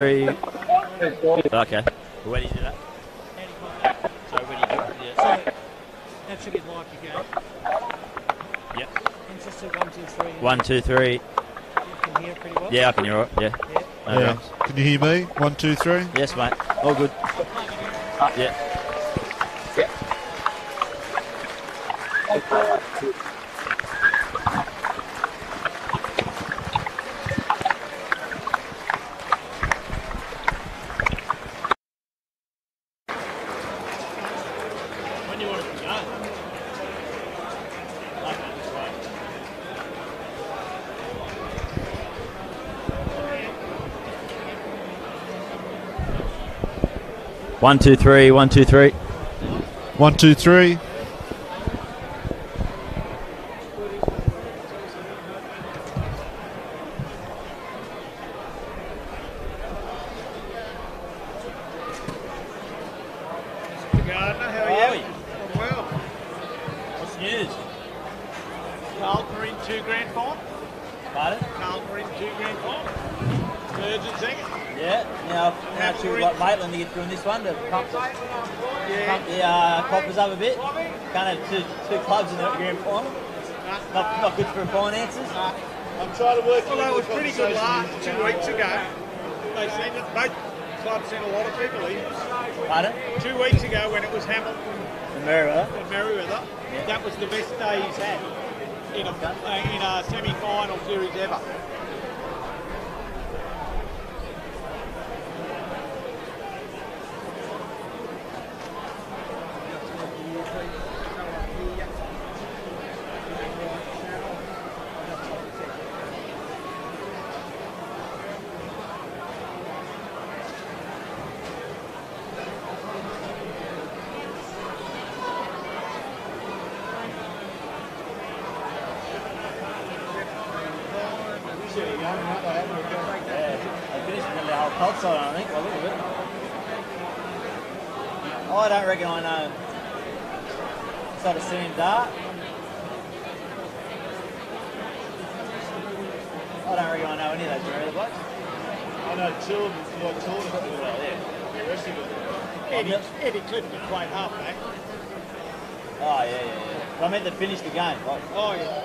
Okay. Where do you do that? So where do you do it? Yeah. So that should be like a game. Yep. And just a 1, 2, 3. 1, 2, 3. You can hear pretty well. Yeah, I can hear it. Yeah. No Yeah. drums. Can you hear me? 1, 2, 3. Yes, mate. All good. Yeah. When you want it to go. Like that, this way. One, two, three. 1, 2, 3. 1, 2, 3. Gardner, how are you? I'm well. What's the news? Carlton are in 2 grand final. Pardon? Carlton are in 2 grand final. Virgin second. Yeah. Now should like Maitland to get through in this one to pump the coppers up a bit. Can't have two clubs in the grand final. Not good for finances. I'm trying to work. Well, it was pretty good last 2 weeks ago. They sent it. Both clubs sent a lot of people in. Pardon? 2 weeks ago when it was Hamilton The Merewether. and Merewether, that was the best day he's had in a semi-final series ever. They finished with the whole cold side, I think, a little bit. I don't reckon I know. Sort of Sam Dart. I don't reckon I know any of those Merewether blokes. I know 2 of them, you got 2 of them. Yeah. The rest of them. Eddie Clifton played halfback. Oh, yeah. But I meant to finish the game. Like, Oh, yeah.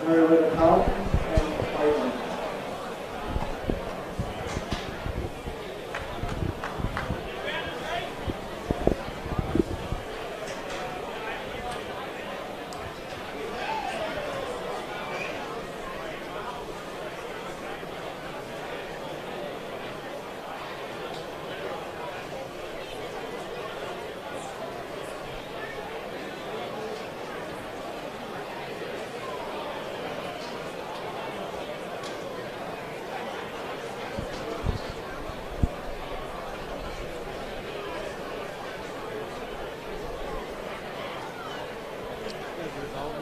Merewether, Carlton and Maitland. Hello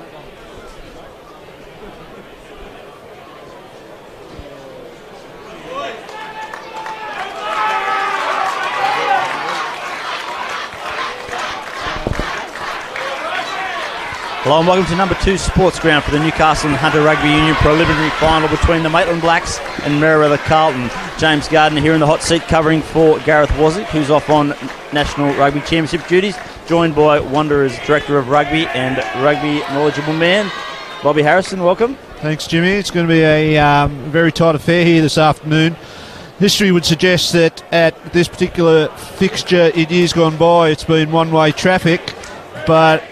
and welcome to number 2 Sports Ground for the Newcastle and Hunter Rugby Union preliminary final between the Maitland Blacks and Merewether Carlton. James Gardner here in the hot seat covering for Gareth Wozick, who's off on National Rugby Championship duties, joined by Wanderers Director of Rugby and Rugby knowledgeable man, Bobby Harrison. Welcome. Thanks, Jimmy. It's going to be a very tight affair here this afternoon. History would suggest that at this particular fixture in years gone by, it's been one-way traffic, but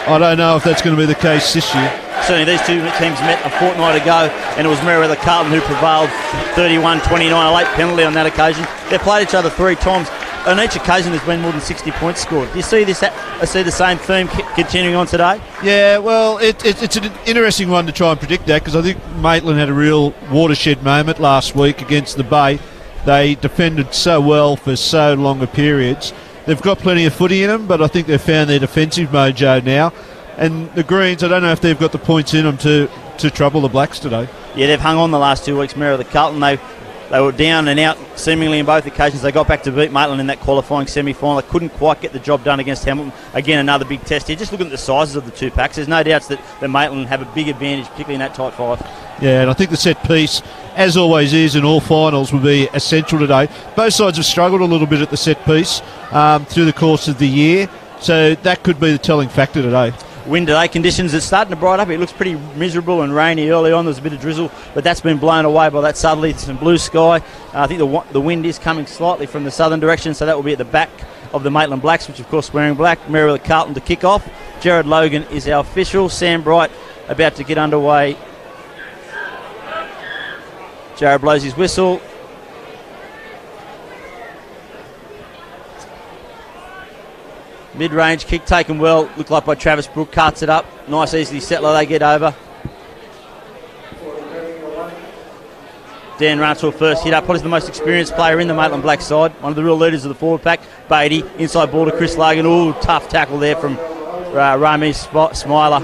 I don't know if that's going to be the case this year. Certainly these two teams met a fortnight ago and it was Merewether Carlton who prevailed 31-29, a late penalty on that occasion. They've played each other 3 times. On each occasion there's been more than 60 points scored. Do you see this? I see the same theme continuing on today? Yeah, well, it's an interesting one to try and predict that, because I think Maitland had a real watershed moment last week against the Bay. They defended so well for so longer periods. They've got plenty of footy in them, but I think they've found their defensive mojo now. And the Greens, I don't know if they've got the points in them to trouble the Blacks today. Yeah, they've hung on the last 2 weeks, Merewether Carlton. They were down and out seemingly in both occasions. They got back to beat Maitland in that qualifying semi-final. They couldn't quite get the job done against Hamilton. Again, another big test here. Just looking at the sizes of the 2 packs, there's no doubts that Maitland have a big advantage, particularly in that tight 5. Yeah, and I think the set piece, as always is in all finals, will be essential today. Both sides have struggled a little bit at the set piece through the course of the year, so that could be the telling factor today. Wind today, conditions are starting to brighten up. It looks pretty miserable and rainy early on. There's a bit of drizzle, but that's been blown away by that southerly, some blue sky. I think the wind is coming slightly from the southern direction, so that will be at the back of the Maitland Blacks, which of course wearing black. Merewether Carlton to kick off. Jared Logan is our official. Sam Bright about to get underway. Jared blows his whistle. Mid-range kick taken well, looked like by Travis Brook, carts it up. Nice easily settler, they get over. Dan Ranchel first hit up, probably the most experienced player in the Maitland Black side. One of the real leaders of the forward pack. Beatty, inside ball to Chris Logan. Ooh, tough tackle there from Rami Smiler.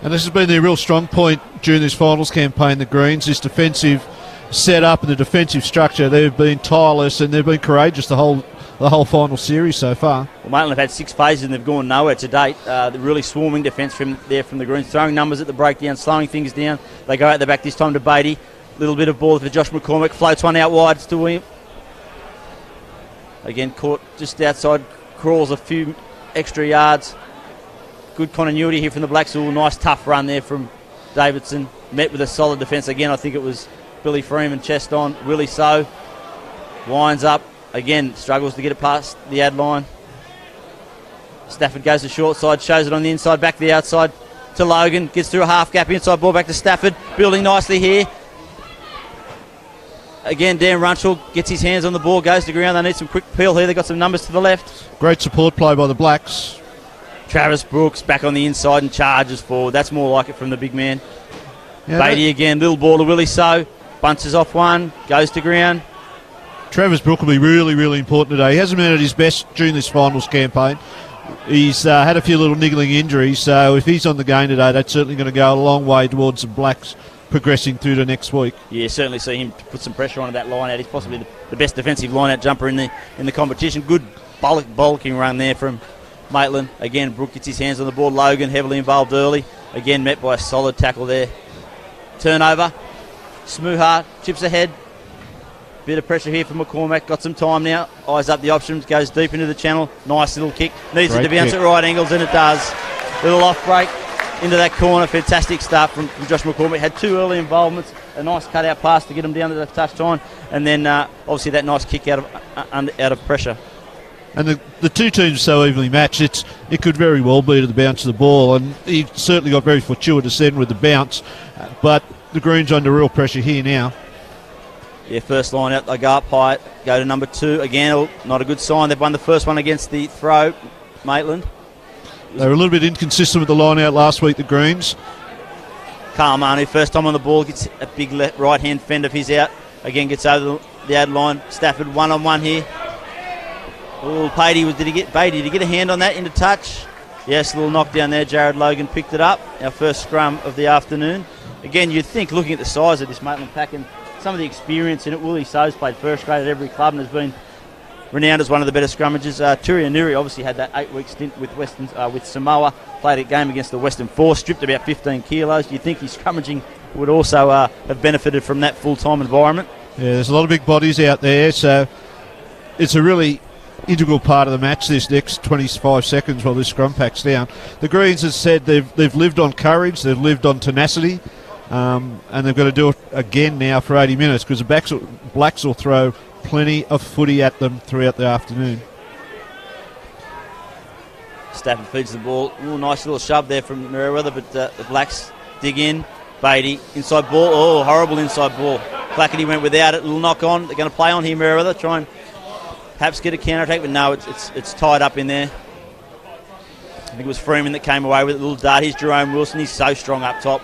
And this has been their real strong point during this finals campaign, the Greens, this defensive setup and the defensive structure. They've been tireless and they've been courageous the whole final series so far. Well, Maitland have had 6 phases and they've gone nowhere to date. The really swarming defence from the Greens, throwing numbers at the breakdown, slowing things down. They go out the back this time to Beatty. Little bit of ball for Josh McCormick, floats one out wide to William. Again, caught just outside, crawls a few extra yards. Good continuity here from the Blacks. Ooh, nice tough run there from Davidson. Met with a solid defence. Again, I think it was Billy Freeman, chest on, Willie So. Winds up. Again, struggles to get it past the ad line. Stafford goes to short side, shows it on the inside, back to the outside to Logan. Gets through a half gap, inside ball back to Stafford. Building nicely here. Again, Dan Runchell gets his hands on the ball, goes to ground. They need some quick peel here. They've got some numbers to the left. Great support play by the Blacks. Travis Brooks back on the inside and charges forward. That's more like it from the big man. Yeah, Beatty again, little ball to Willie So. Bunches off one, goes to ground. Travis Brook will be really, really important today. He hasn't been at his best during this finals campaign. He's had a few little niggling injuries, so if he's on the game today, that's certainly going to go a long way towards the Blacks progressing through to next week. Yeah, certainly see him put some pressure on that line out. He's possibly the best defensive line out jumper in the competition. Good bulking run there from Maitland. Again, Brook gets his hands on the ball. Logan heavily involved early. Again, met by a solid tackle there. Turnover. Smoohart chips ahead. Bit of pressure here from McCormack. Got some time now. Eyes up the options. Goes deep into the channel. Nice little kick. Needs it to bounce at right angles, and it does. Little off break into that corner. Fantastic start from Josh McCormack. Had 2 early involvements. A nice cut-out pass to get him down to the touch-time. And then, obviously, that nice kick out of pressure. And the two teams are so evenly matched, it could very well be to the bounce of the ball. And he certainly got very fortuitous then with the bounce. But the Greens under real pressure here now. Yeah, first line out, they go up high, go to number 2. Again, not a good sign. They've won the first one against the throw, Maitland. They were a little bit inconsistent with the line out last week, the Greens. Carl Manu, first time on the ball, gets a big right-hand fend of his out. Again, gets over the ad line. Stafford one-on-one here. Oh, Beatty, did he get a hand on that into touch? Yes, a little knockdown there. Jared Logan picked it up. Our first scrum of the afternoon. Again, you'd think, looking at the size of this Maitland pack and some of the experience in it, Willie So's played first grade at every club and has been renowned as one of the better scrummages. Turi Nuri obviously had that 8-week stint with Samoa, played a game against the Western Force, stripped about 15 kilos. You'd think his scrummaging would also have benefited from that full-time environment. Yeah, there's a lot of big bodies out there, so it's a really integral part of the match, this next 25 seconds while this scrum pack's down. The Greens, as said, they've lived on courage, they've lived on tenacity, and they've got to do it again now for 80 minutes because the Blacks will throw plenty of footy at them throughout the afternoon. Stafford feeds the ball. Ooh, nice little shove there from Merewether, but the Blacks dig in. Beatty, inside ball. Oh, horrible inside ball. Clackety went without it. Little knock on. They're going to play on here, Merewether. Try and perhaps get a counter-attack, but no, it's tied up in there. I think it was Freeman that came away with it. A little dart. Here's Jerome Wilson. He's so strong up top.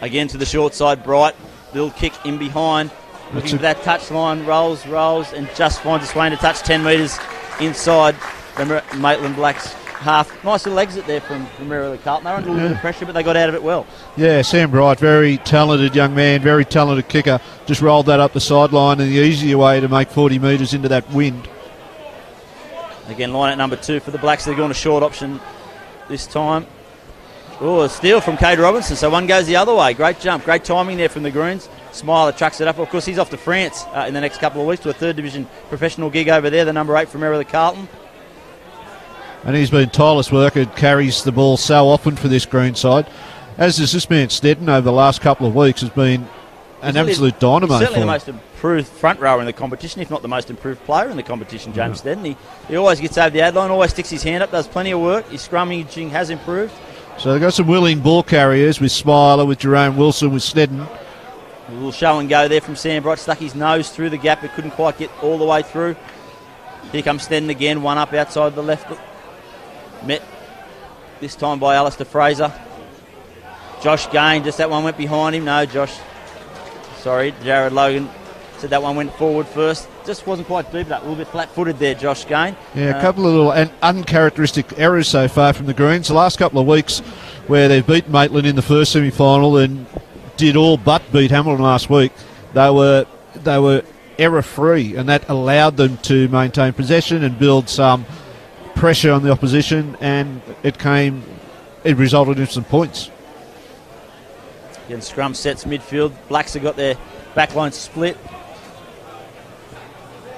Again to the short side, Bright. Little kick in behind. Looking for that touch line. Rolls, and just finds its way into touch 10 metres inside the Maitland Blacks half. Nice little exit there from Merewether Carlton. They were under a little bit of pressure, but they got out of it well. Yeah, Sam Bright, very talented young man, very talented kicker. Just rolled that up the sideline and the easier way to make 40 metres into that wind. Again, line at number 2 for the Blacks. They're going a short option this time. Oh, a steal from Cade Robinson, so one goes the other way. Great jump, great timing there from the Greens. Smiler trucks it up. Of course, he's off to France in the next couple of weeks to a 3rd Division professional gig over there, the number 8 from Merewether Carlton. And he's been tireless worker, carries the ball so often for this Green side. As is this man Steddon over the last couple of weeks, has been an absolute dynamo. Certainly the most improved front rower in the competition, if not the most improved player in the competition, James Steddon. He always gets over the ad line, always sticks his hand up, does plenty of work. His scrummaging has improved. So they've got some willing ball carriers with Smiler, with Jerome Wilson, with Steddon. A little show and go there from Sam Bright. Stuck his nose through the gap, but couldn't quite get all the way through. Here comes Steddon again, one up outside the left. Met this time by Alistair Fraser. Josh Gain, just that one went behind him. No, Josh. Sorry, Jared Logan said that one went forward first. Just wasn't quite deep enough. A little bit flat-footed there, Josh Gain. Yeah, a couple of little uncharacteristic errors so far from the Greens. The last couple of weeks where they've beaten Maitland in the first semi-final and did all but beat Hamilton last week, they were error-free, and that allowed them to maintain possession and build some pressure on the opposition, and it resulted in some points. Again, scrum sets midfield. Blacks have got their backline split.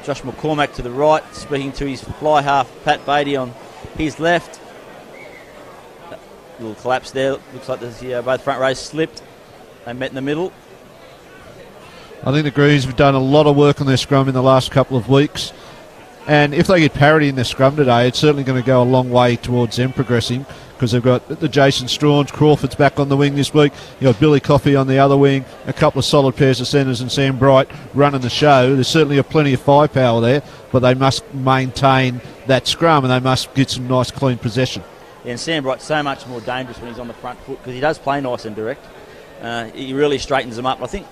Josh McCormack to the right, speaking to his fly half, Pat Beatty on his left. Little collapse there. Looks like both front rows slipped. They met in the middle. I think the Greens have done a lot of work on their scrum in the last couple of weeks. And if they get parity in their scrum today, it's certainly going to go a long way towards them progressing, because they've got the Jason Strauns, Crawford's back on the wing this week. You've got Billy Coffey on the other wing, a couple of solid pairs of centres, and Sam Bright running the show. There's certainly plenty of firepower there, but they must maintain that scrum and they must get some nice clean possession. Yeah, and Sam Bright's so much more dangerous when he's on the front foot, because he does play nice and direct. He really straightens them up. I think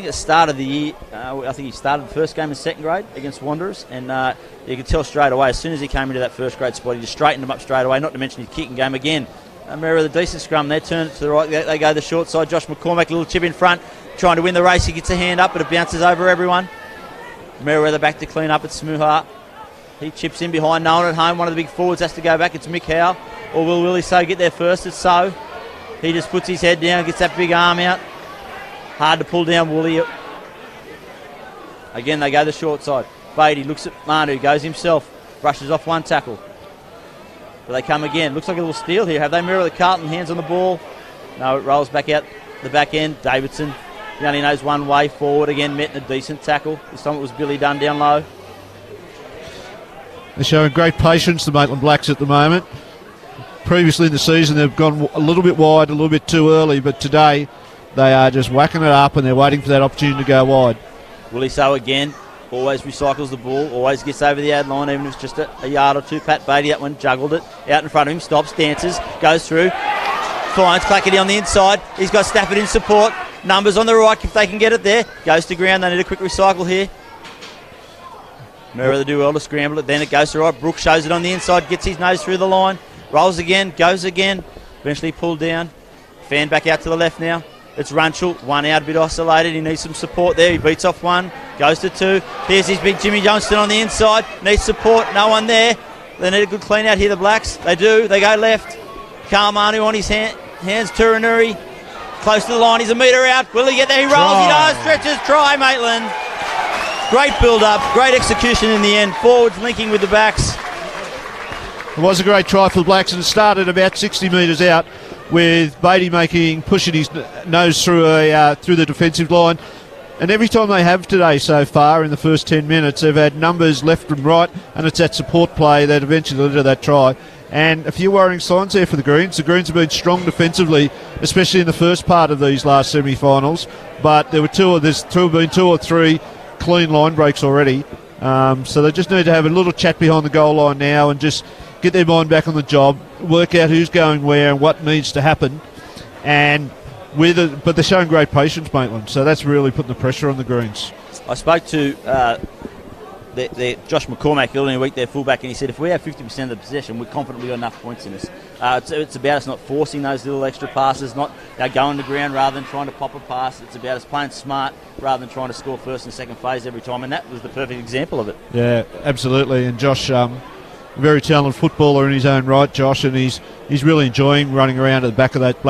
at the start of the year, I think he started the first game in second grade against Wanderers, and you could tell straight away, as soon as he came into that first grade spot, he just straightened them up straight away, not to mention his kicking game again. Merewether, the decent scrum there, turn it to the right, they go the short side. Josh McCormack, a little chip in front, trying to win the race. He gets a hand up, but it bounces over everyone. Merewether back to clean up at Smuhart. He chips in behind, no one at home. One of the big forwards has to go back. It's Mick Howe, or will Willie So get there first? It's So. He just puts his head down, gets that big arm out. Hard to pull down Woolley. Again, they go the short side. Beatty looks at Manu, goes himself, brushes off one tackle. But they come again. Looks like a little steal here. Have they Merewether Carlton hands on the ball? No, it rolls back out the back end. Davidson, he only knows one way forward. Again, met in a decent tackle. This time it was Billy Dunn down low. They're showing great patience, the Maitland Blacks, at the moment. Previously in the season, they've gone a little bit wide, a little bit too early, but today they are just whacking it up and they're waiting for that opportunity to go wide. Willie So again, always recycles the ball, always gets over the ad line, even if it's just a yard or two. Pat Beatty, that one juggled it out in front of him, stops, dances, goes through, finds Clackety on the inside. He's got Stafford in support. Numbers on the right if they can get it there. Goes to ground, they need a quick recycle here. Merewether do well to scramble it. Then it goes to right. Brooks shows it on the inside. Gets his nose through the line. Rolls again. Goes again. Eventually pulled down. Fan back out to the left now. It's Runchell. One out, a bit isolated. He needs some support there. He beats off one. Goes to two. Here's his big Jimmy Johnston on the inside. Needs support. No one there. They need a good clean out here, the Blacks. They do. They go left. Carmanu on his hands. Turanuri. Close to the line. He's a metre out. Will he get there? He rolls. Try. He does. Stretches. Try, Maitland. Great build-up. Great execution in the end. Forwards linking with the backs. It was a great try for the Blacks, and it started about 60 metres out with Beatty pushing his nose through the defensive line. And every time they have today so far in the first 10 minutes, they've had numbers left and right, and it's that support play that eventually led to that try. And a few worrying signs there for the Greens. The Greens have been strong defensively, especially in the first part of these last semi-finals. But there's been two or three clean line breaks already. So they just need to have a little chat behind the goal line now and just get their mind back on the job, work out who's going where and what needs to happen. But they're showing great patience, Maitland. So that's really putting the pressure on the Greens. I spoke to Josh McCormack earlier in the week, their fullback, and he said if we have 50% of the possession, we're confident we've got enough points in this. It's about us not forcing those little extra passes, not going to ground rather than trying to pop a pass. It's about us playing smart rather than trying to score first and second phase every time, and that was the perfect example of it. Yeah, absolutely. And Josh, very talented footballer in his own right, Josh, and he's really enjoying running around at the back of that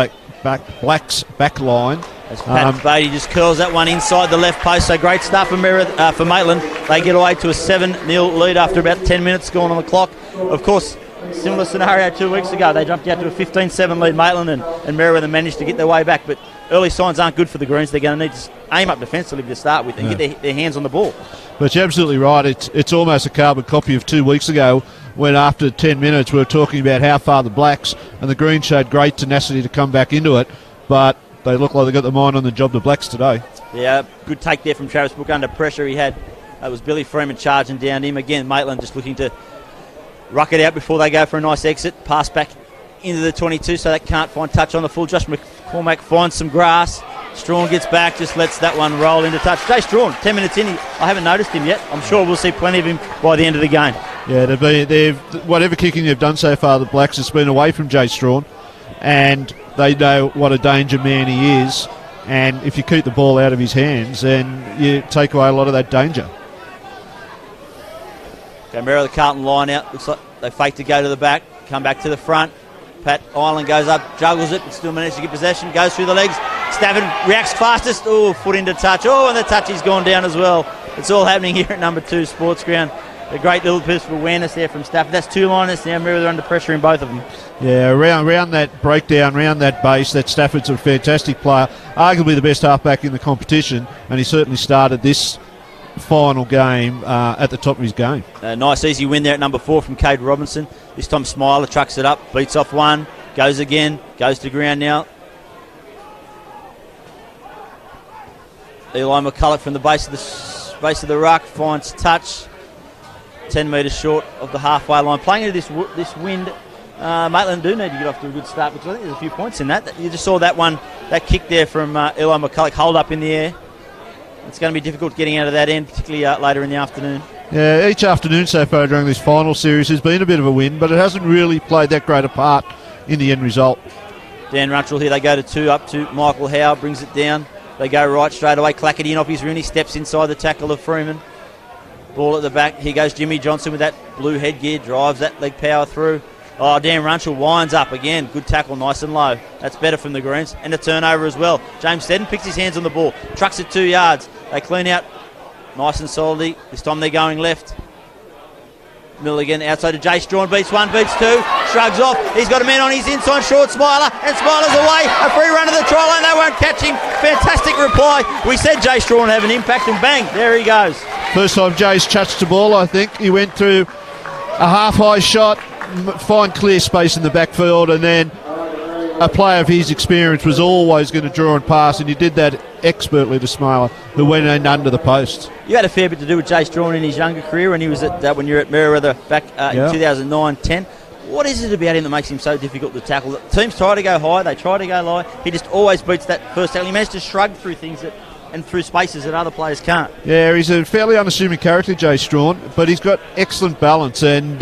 Blacks back line. As Pat Beatty just curls that one inside the left post, so great stuff for Maitland. They get away to a 7-0 lead after about 10 minutes gone on the clock. Of course, similar scenario 2 weeks ago. They jumped out to a 15-7 lead, Maitland, and Merewether managed to get their way back. But early signs aren't good for the Greens. They're going to need to aim up defensively to start with and get their hands on the ball. But you're absolutely right. It's almost a carbon copy of 2 weeks ago when after 10 minutes we were talking about how far the Blacks and the Greens showed great tenacity to come back into it. But they look like they got the mind on the job, the Blacks, today. Yeah, good take there from Travis Brook under pressure. It was Billy Freeman charging down him. Again, Maitland just looking to ruck it out before they go for a nice exit. Pass back into the 22 so they can't find touch on the full. Josh McCormack finds some grass. Strawn gets back, just lets that one roll into touch. Jay Strawn, 10 minutes in, I haven't noticed him yet. I'm sure we'll see plenty of him by the end of the game. Yeah, whatever kicking they've done so far, the Blacks has been away from Jay Strawn, and they know what a danger man he is. And if you keep the ball out of his hands, then you take away a lot of that danger. Okay, Merewether Carlton line out. Looks like they fake to go to the back, come back to the front. Pat Island goes up, juggles it, but still manages to get possession, goes through the legs. Stafford reacts fastest. Oh, foot into touch. Oh, and the touch has gone down as well. It's all happening here at number 2 Sports Ground. A great little piece of awareness there from Stafford. That's 2 liners now. Merewether under pressure in both of them. Yeah, around that breakdown, around that base, that Stafford's a fantastic player, arguably the best halfback in the competition, and he certainly started this final game at the top of his game. A nice easy win there at number 4 from Cade Robinson. This time Smiler trucks it up, beats off one, goes again, goes to ground now. Eli McCulloch from the base of the ruck finds touch, 10 metres short of the halfway line. Playing into this wind, Maitland do need to get off to a good start because I think there's a few points in that. You just saw that kick there from Eli McCulloch, hold up in the air. It's going to be difficult getting out of that end, particularly later in the afternoon. Yeah, each afternoon so far during this final series has been a bit of a win, but it hasn't really played that great a part in the end result. Dan Runchell here, they go to 2 up to Michael Howe, brings it down. They go right straight away. Clackety in off his rooney, steps inside the tackle of Freeman. Ball at the back. Here goes Jimmy Johnson with that blue headgear, drives that leg power through. Oh, Dan Runchell winds up again. Good tackle, nice and low. That's better from the Greens. And a turnover as well. James Seddon picks his hands on the ball, trucks it 2 yards. They clean out nice and solidly. This time they're going left. Milligan outside to Jay Strawn, beats 1, beats 2, shrugs off. He's got a man on his inside, short Smiler, and Smiler's away. A free run to the try line, they won't catch him. Fantastic reply. We said Jay Strawn would have an impact, and bang, there he goes. First time Jay's touched the ball, I think. He went through a half-high shot, find clear space in the backfield, and then a player of his experience was always going to draw and pass, and he did that expertly to Smiler, who went in under the post. You had a fair bit to do with Jay Strawn in his younger career when he was when you were at Merewether back in 2009-10. What is it about him that makes him so difficult to tackle? The teams try to go high, they try to go low. He just always beats that first tackle. He managed to shrug through things that and through spaces that other players can't. Yeah, he's a fairly unassuming character, Jay Strawn, but he's got excellent balance. And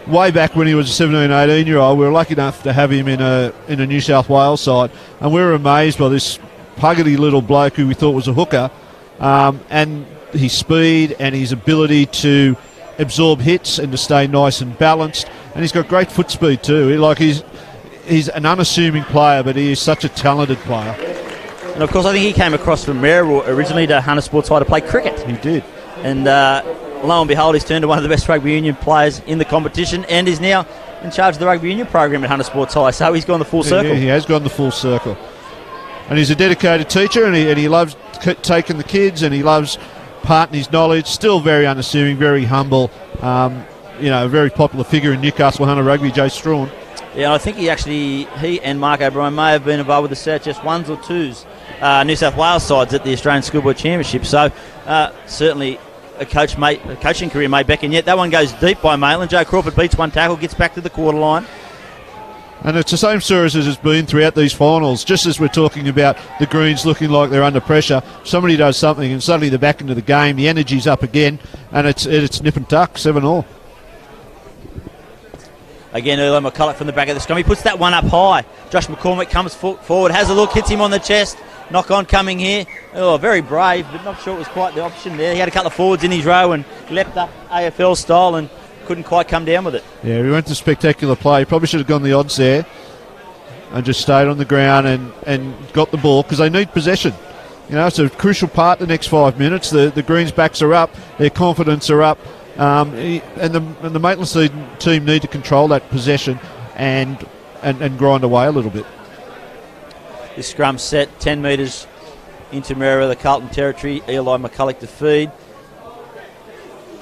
way back when he was a 17, 18-year-old, we were lucky enough to have him in a New South Wales side, and we were amazed by this puggety little bloke who we thought was a hooker, and his speed and his ability to absorb hits and to stay nice and balanced. And he's got great foot speed too. He's an unassuming player, but he is such a talented player. And of course, I think he came across from Merewether originally to Hunter Sports High to play cricket. He did. And lo and behold, he's turned to one of the best rugby union players in the competition and is now in charge of the rugby union program at Hunter Sports High. So he's gone the full circle. Yeah, he has gone the full circle. And he's a dedicated teacher, and he loves taking the kids, and he loves parting his knowledge. Still very unassuming, very humble. A very popular figure in Newcastle Hunter Rugby, Jay Strawn. Yeah, I think he and Mark O'Brien may have been involved with the Southwest 1s or 2s New South Wales sides at the Australian Schoolboy Championship. So certainly a coaching career may beckon yet. That one goes deep by Maitland. Joe Crawford beats one tackle, gets back to the quarter line. And it's the same series as it's been throughout these finals. Just as we're talking about the Greens looking like they're under pressure, somebody does something and suddenly they're back into the game. The energy's up again, and it's nip and tuck, 7-all. Again, Eli McCulloch from the back of the scrum. He puts that one up high. Josh McCormick comes forward, has a look, hits him on the chest. Knock on coming here. Oh, very brave, but not sure it was quite the option there. He had a couple of forwards in his row and leapt up AFL style and couldn't quite come down with it. Yeah, he went to spectacular play. He probably should have gone the odds there and just stayed on the ground and got the ball, because they need possession. It's a crucial part the next 5 minutes. The Greens' backs are up, their confidence are up, and the Maitland team need to control that possession and grind away a little bit. This scrum set 10 metres into Merewether Carlton territory. Eli McCulloch to feed.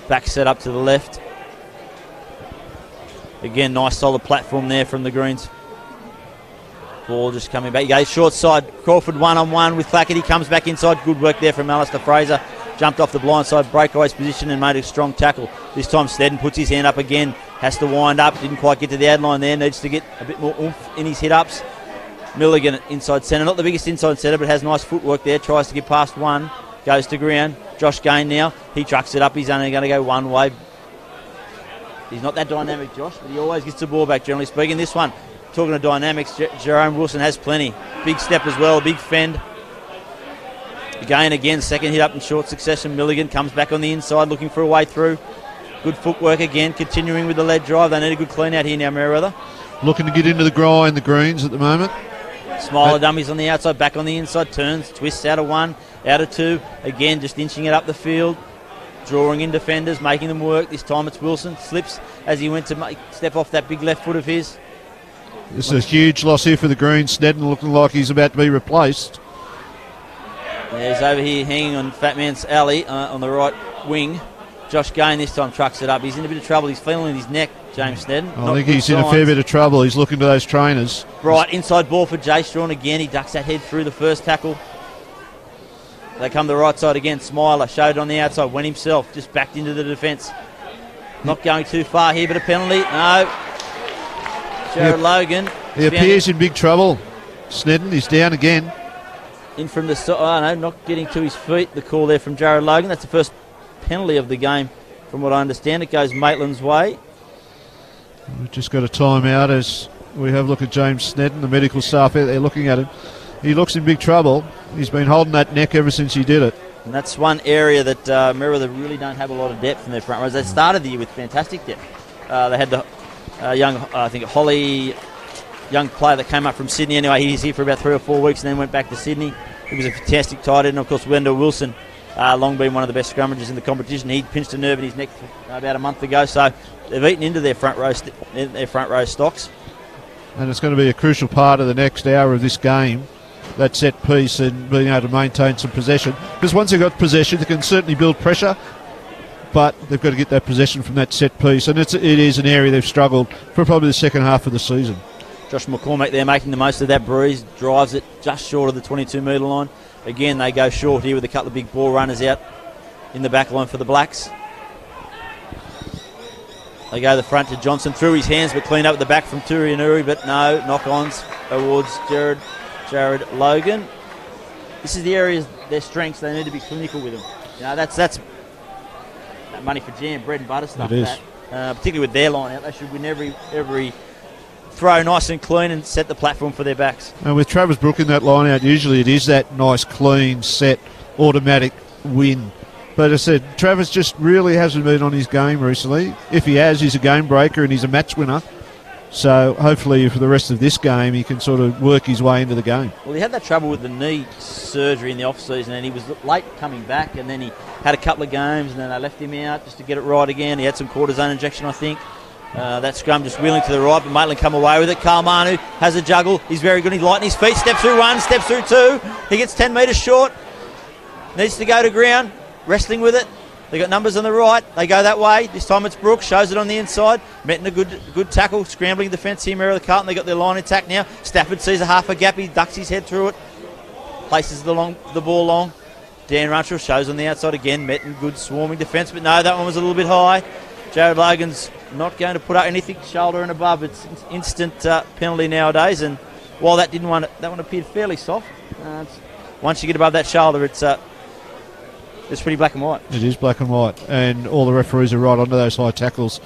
Back set up to the left. Again, nice solid platform there from the Greens. Ball just coming back. He goes short side. Crawford one-on-one with Clackett. He comes back inside. Good work there from Alistair Fraser. Jumped off the blind side breakaways position and made a strong tackle. This time Snedden puts his hand up again. Has to wind up. Didn't quite get to the ad line there. Needs to get a bit more oomph in his hit-ups. Milligan inside centre. Not the biggest inside centre, but has nice footwork there. Tries to get past one. Goes to ground. Josh Gain now. He trucks it up. He's only going to go one way. He's not that dynamic, Josh, but he always gets the ball back, generally speaking. This one, talking of dynamics, Jerome Wilson has plenty. Big step as well, a big fend. Again, second hit up in short succession. Milligan comes back on the inside, looking for a way through. Good footwork again, continuing with the lead drive. They need a good clean out here now, Merewether. Looking to get into the grind, the Greens at the moment. Smiler dummies on the outside, back on the inside, turns, twists out of one, out of two. Again, just inching it up the field. Drawing in defenders, making them work. This time it's Wilson. Slips as he went to step off that big left foot of his. This is a huge loss here for the Greens. Snedden looking like he's about to be replaced. There's over here hanging on Fat Man's alley on the right wing. Josh Gain this time trucks it up. He's in a bit of trouble. He's feeling his neck, James Snedden. I think he's in a fair bit of trouble. He's looking to those trainers. Right, inside ball for Jay Strawn again. He ducks that head through the first tackle. They come to the right side again. Smiler showed on the outside, went himself, just backed into the defence. Not going too far here, but a penalty. No. Jared Logan. He appears in big trouble. Snedden is down again. In from the side. Oh, no, not getting to his feet. The call there from Jared Logan. That's the first penalty of the game, from what I understand. It goes Maitland's way. We've just got a timeout as we have a look at James Snedden, the medical staff out there looking at him. He looks in big trouble. He's been holding that neck ever since he did it. And that's one area that Merewether really don't have a lot of depth in their front rows. They started the year with fantastic depth. They had the Holly, young player that came up from Sydney. Anyway, he was here for about 3 or 4 weeks and then went back to Sydney. He was a fantastic tight end. And, of course, Wendell Wilson, long been one of the best scrummagers in the competition. He pinched a nerve in his neck about a month ago. So they've eaten into their front row stocks. And it's going to be a crucial part of the next hour of this game, that set piece and being able to maintain some possession. Because once they've got possession, they can certainly build pressure, but they've got to get that possession from that set piece. And it is an area they've struggled for probably the second half of the season. Josh McCormack there making the most of that breeze, drives it just short of the 22-metre line. Again, they go short here with a couple of big ball runners out in the back line for the Blacks. They go to the front to Johnson, through his hands, but clean up at the back from Turianuri, but no, knock-ons towards Jared Logan. This is the areas their strengths, they need to be clinical with them. You know, that's that money for jam, bread and butter stuff. It is. Particularly with their line out, they should win every throw nice and clean and set the platform for their backs. And with Travis Brook in that line out, usually it is that nice, clean, set, automatic win. But as I said, Travis just really hasn't been on his game recently. If he has, he's a game breaker and he's a match winner. So hopefully for the rest of this game, he can sort of work his way into the game. Well, he had that trouble with the knee surgery in the off-season, and he was late coming back, and then he had a couple of games, and then they left him out just to get it right again. He had some cortisone injection, I think. That scrum just wheeling to the right, but Maitland come away with it. Carl Manu has a juggle. He's very good. He's light on his feet. Steps through one, steps through two. He gets 10 metres short. Needs to go to ground. Wrestling with it. They got numbers on the right. They go that way. This time it's Brooks. Shows it on the inside. Metten a good tackle. Scrambling defence here. Merewether Carlton. They got their line intact now. Stafford sees a half a gap. He ducks his head through it. Places the ball long. Dan Runtrell shows on the outside again. Metten good swarming defence, but no, that one was a little bit high. Jared Logan's not going to put up anything shoulder and above. It's instant penalty nowadays, and while that one appeared fairly soft, once you get above that shoulder, it's pretty black and white. It is black and white, and all the referees are right onto those high tackles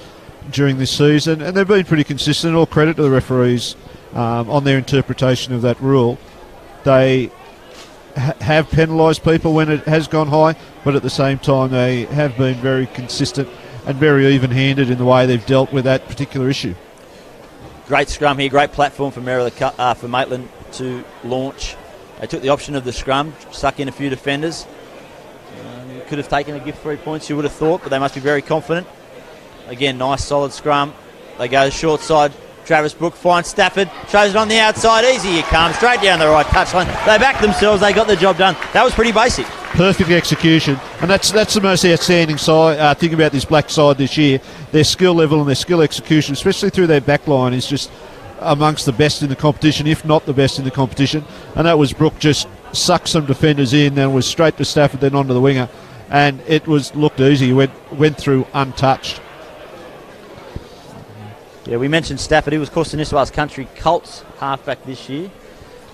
during this season, and they've been pretty consistent. All credit to the referees on their interpretation of that rule. They have penalised people when it has gone high, but at the same time they have been very consistent and very even-handed in the way they've dealt with that particular issue. Great scrum here, great platform for for Maitland to launch. They took the option of the scrum, suck in a few defenders. Could have taken a gift 3 points, you would have thought, but they must be very confident. Again, nice solid scrum. They go short side. Travis Brook finds Stafford, shows it on the outside. Easy he comes, straight down the right touchline. They backed themselves, they got the job done. That was pretty basic. Perfect Execution, and that's the most outstanding thing about this black side this year. Their skill level and their skill execution, especially through their back line, is just amongst the best in the competition, if not the best in the competition. And that was Brook just sucked some defenders in, then was straight to Stafford, then onto the winger. And it looked easy. He went through untouched. Yeah, we mentioned Stafford. He was, of course, the New South Wales Country Colts halfback this year.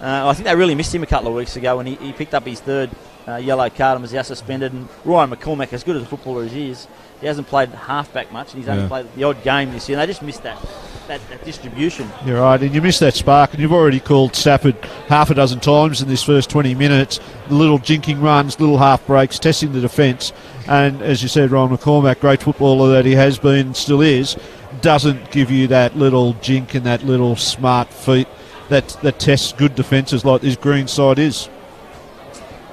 I think they really missed him a couple of weeks ago when he picked up his third yellow card and was out suspended. And Ryan McCormack, as good as a footballer as he is, he hasn't played halfback much, and he's only played the odd game this year. And they just missed that distribution. You're right, and you missed that spark, and you've already called Stafford half a dozen times in this first 20 minutes. The little jinking runs, little half breaks, testing the defence. And as you said, Ryan McCormack, great footballer that he has been and still is, doesn't give you that little jink and that little smart feet that tests good defences like this green side is.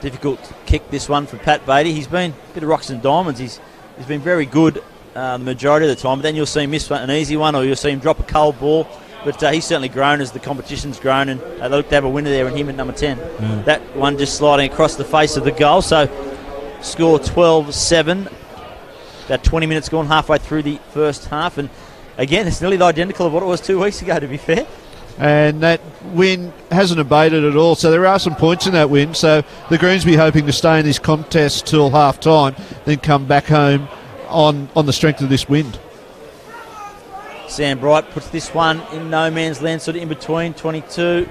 Difficult kick, this one for Pat Beatty. He's been a bit of rocks and diamonds. He's been very good the majority of the time, but then you'll see him miss an easy one, or you'll see him drop a cold ball. But he's certainly grown as the competition's grown, and they look to have a winner there in him at number 10. Yeah. That one just sliding across the face of the goal. So score 12-7. About 20 minutes gone, halfway through the first half, and again, it's nearly identical of what it was 2 weeks ago, to be fair. And that win hasn't abated at all, so there are some points in that win. So the Greens be hoping to stay in this contest till half time, then come back home on the strength of this wind. Sam Bright puts this one in no man's land, sort of in between. 22.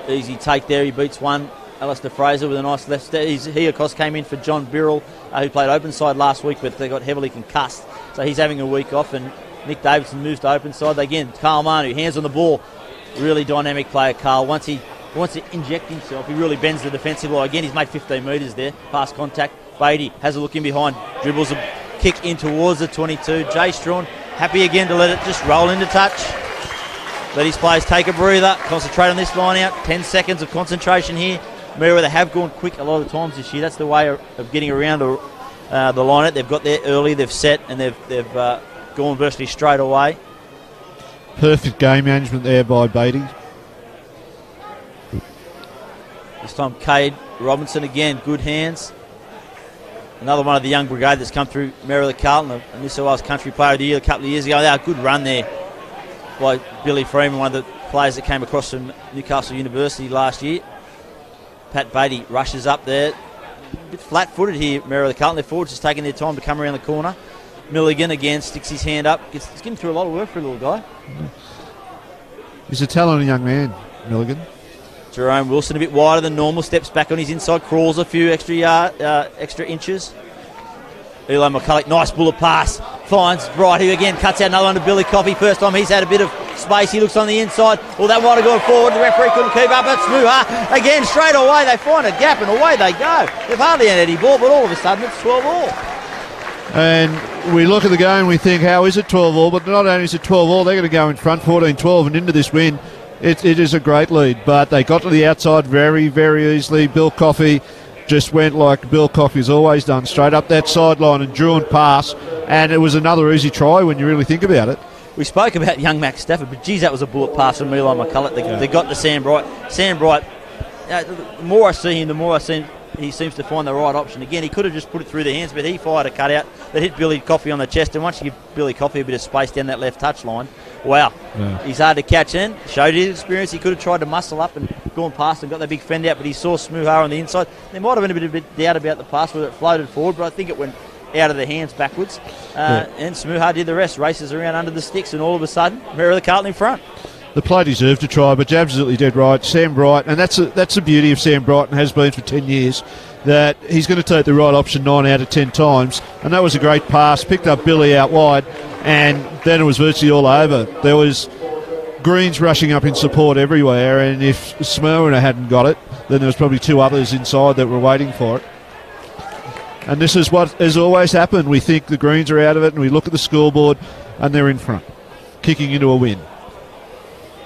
Easy take there. He beats one. Alistair Fraser with a nice left step. He, of course, came in for John Birrell, who played open side last week, but they got heavily concussed. So he's having a week off, and Nick Davidson moves to open side. Again, Carl Manu, hands on the ball. Really dynamic player, Carl. Once he wants to inject himself, he really bends the defensive line. Again, he's made 15 metres there, past contact. Beatty has a look in behind, dribbles a kick in towards the 22. Jay Strawn happy again to let it just roll into touch. Let his players take a breather, concentrate on this line out. 10 seconds of concentration here. Merewether have gone quick a lot of the times this year. That's the way of getting around the line out. They've got there early, they've set, and they've gone virtually straight away. Perfect game management there by Beatty. This time Cade Robinson again, good hands. Another one of the young brigade that's come through Merewether Carlton, a New South Wales Country Player of the Year a couple of years ago. A good run there by Billy Freeman, one of the players that came across from Newcastle University last year. Pat Beatty rushes up there. A bit flat-footed here, Merewether Carlton. Their forwards just taking their time to come around the corner. Milligan again sticks his hand up. He's getting through a lot of work for a little guy. He's a talented young man, Milligan. Jerome Wilson a bit wider than normal, steps back on his inside, crawls a few extra inches. Eli McCulloch, nice bullet pass, finds Bright, who again cuts out another one to Billy Coffey. First time he's had a bit of space, he looks on the inside. Well, that might have gone forward, the referee couldn't keep up, but Smuha again straight away, they find a gap and away they go. They've hardly had any ball, but all of a sudden it's 12 all. And we look at the game and we think, how is it 12 all? But not only is it 12 all, they're going to go in front 14-12 and into this win. It is a great lead, but they got to the outside very, very easily. Bill Coffey just went like Bill Coffey's always done, straight up that sideline and drew and pass, and it was another easy try when you really think about it. We spoke about young Max Stafford, but geez, that was a bullet pass from Eli McCulloch. They got to Sam Bright. Sam Bright, the more I see him, the more I see he seems to find the right option. Again, he could have just put it through the hands, but he fired a cutout that hit Billy Coffey on the chest, and once you give Billy Coffey a bit of space down that left touch line, wow, he's hard to catch in. Showed his experience. He could have tried to muscle up and gone past and got that big fend out, but he saw Smuha on the inside. There might have been a bit of doubt about the pass whether it floated forward, but I think it went out of the hands backwards. And Smuha did the rest, races around under the sticks, and all of a sudden, Merewether Carlton in front. The play deserved a try, but you're absolutely dead right. Sam Bright, and that's the beauty of Sam Bright and has been for 10 years, that he's going to take the right option 9 out of 10 times, and that was a great pass, picked up Billy out wide, and then it was virtually all over. There was Greens rushing up in support everywhere, and if Smyrna hadn't got it, then there was probably 2 others inside that were waiting for it. And this is what has always happened. We think the Greens are out of it, and we look at the scoreboard, and they're in front, kicking into a win.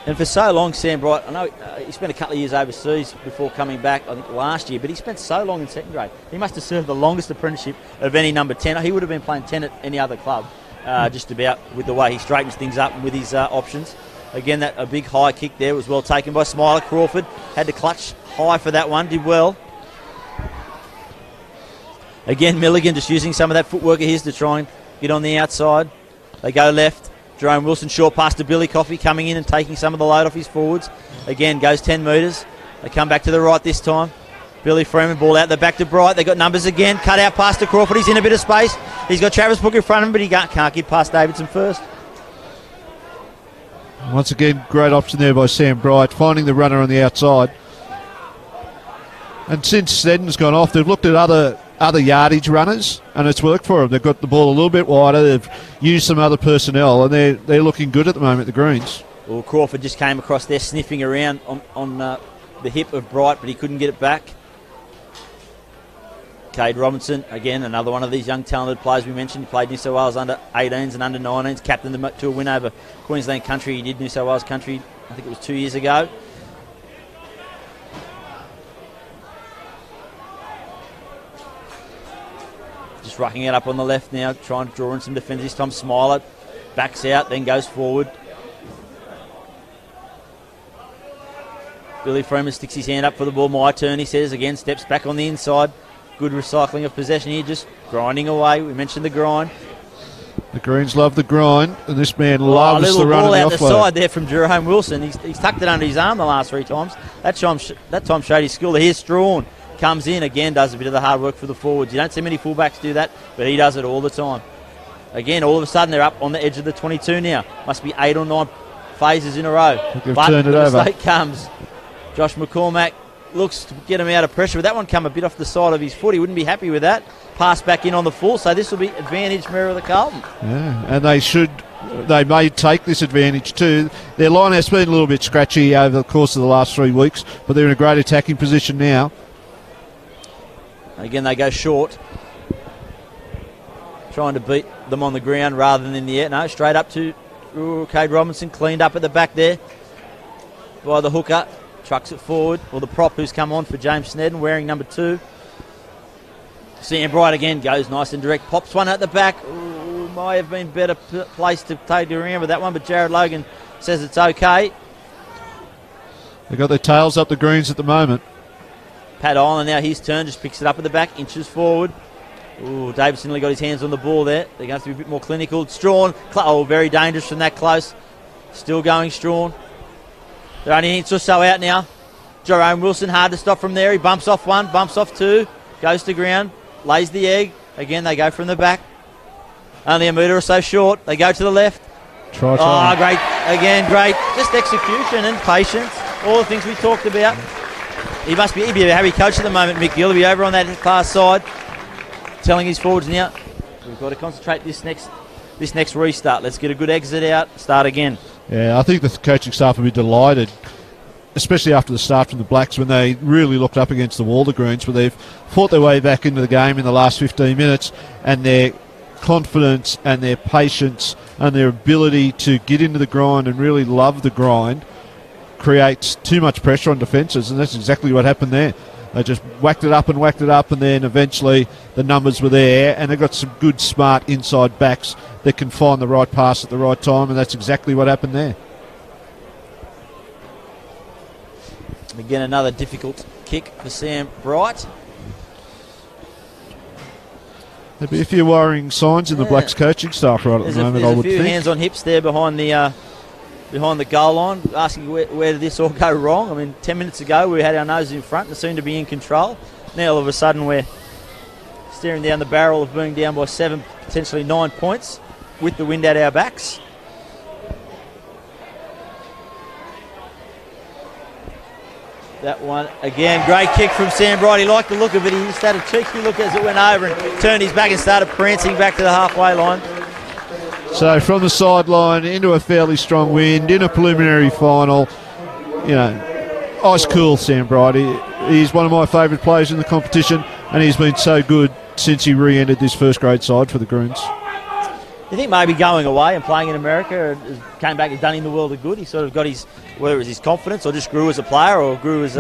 And for so long, Sam Bright, I know he spent a couple of years overseas before coming back, I think last year, but he spent so long in second grade. He must have served the longest apprenticeship of any number 10. He would have been playing 10 at any other club, just about, with the way he straightens things up and with his options. Again, a big high kick there was well taken by Smiler. Crawford had to clutch high for that one, did well. Again, Milligan just using some of that footwork of his to try and get on the outside. They go left. Jerome Wilson short pass to Billy Coffey, coming in and taking some of the load off his forwards. Again, goes 10 metres. They come back to the right this time. Billy Freeman, ball out the back to Bright. They got numbers again. Cut out pass to Crawford. He's in a bit of space. He's got Travis Book in front of him, but he can't get past Davidson first. Once again, great option there by Sam Bright, finding the runner on the outside. And since Sneddon's gone off, they've looked at other yardage runners, and it's worked for them. They've got the ball a little bit wider. They've used some other personnel, and they're looking good at the moment, the Greens. Well, Crawford just came across there sniffing around on the hip of Bright, but he couldn't get it back. Cade Robinson, again, another one of these young talented players we mentioned. He played New South Wales under 18s and under 19s, captained them to a win over Queensland Country. He did New South Wales Country, I think it was 2 years ago. Just rucking it up on the left now, trying to draw in some defenders. This time Smiler backs out, then goes forward. Billy Freeman sticks his hand up for the ball. My turn, he says. Again, steps back on the inside. Good recycling of possession here, just grinding away. We mentioned the grind. The Greens love the grind, and this man loves the run and the offload. A little ball out the side there from Jerome Wilson. He's tucked it under his arm the last 3 times. That time showed his skill. Here's Strawn. Comes in again, does a bit of the hard work for the forwards. You don't see many fullbacks do that, but he does it all the time. Again, all of a sudden they're up on the edge of the 22 now. Must be 8 or 9 phases in a row. But the mistake comes. Josh McCormack looks to get him out of pressure, but that one come a bit off the side of his foot. He wouldn't be happy with that. Pass back in on the full, so this will be advantage Merewether Carlton. Yeah, and they may take this advantage too. Their line has been a little bit scratchy over the course of the last 3 weeks, but they're in a great attacking position now. Again, they go short, trying to beat them on the ground rather than in the air. No, straight up to Cade Robinson, cleaned up at the back there by the hooker. Trucks it forward, or the prop who's come on for James Sneddon, wearing number 2. Sam Bright again goes nice and direct, pops one at the back. Ooh, might have been better placed to take it around with that one, but Jared Logan says it's okay. They've got their tails up the Greens at the moment. Pat Island now, his turn, just picks it up at the back, inches forward. Ooh, Davidson only got his hands on the ball there. They're going to have to be a bit more clinical. Strawn, very dangerous from that close. Still going Strawn. They're only an inch or so out now. Jerome Wilson, hard to stop from there. He bumps off 1, bumps off 2, goes to ground, lays the egg. Again, they go from the back. Only a metre or so short. They go to the left. Try. Oh, great. Again, great. Just execution and patience. All the things we talked about. he'd be a happy coach at the moment, Mick Gill. He'll be over on that far side, telling his forwards now, we've got to concentrate this next restart. Let's get a good exit out, start again. Yeah, I think the coaching staff will be delighted, especially after the start from the Blacks when they really looked up against the wall, the Greens, but they've fought their way back into the game in the last 15 minutes, and their confidence and their patience and their ability to get into the grind and really love the grind creates too much pressure on defences, and that's exactly what happened there. They just whacked it up, and then eventually the numbers were there, and they've got some good, smart inside backs that can find the right pass at the right time, and that's exactly what happened there. Again, another difficult kick for Sam Bright. There'd be a few worrying signs in the Blacks coaching staff right at the moment, I would think. There's a few hands on hips there behind the goal line, asking where did this all go wrong. I mean, 10 minutes ago we had our noses in front and seemed to be in control. Now all of a sudden we're staring down the barrel of being down by 7, potentially 9 points with the wind at our backs. That one, again, great kick from Sam Bright. He liked the look of it. He just had a cheeky look as it went over and turned his back and started prancing back to the halfway line. So from the sideline into a fairly strong wind, in a preliminary final, ice cool Sam Bright. He's one of my favourite players in the competition, and he's been so good since he re-entered this first grade side for the Greens. You think maybe going away and playing in America came back and done him the world of good? He sort of got whether it was his confidence or just grew as a player or grew as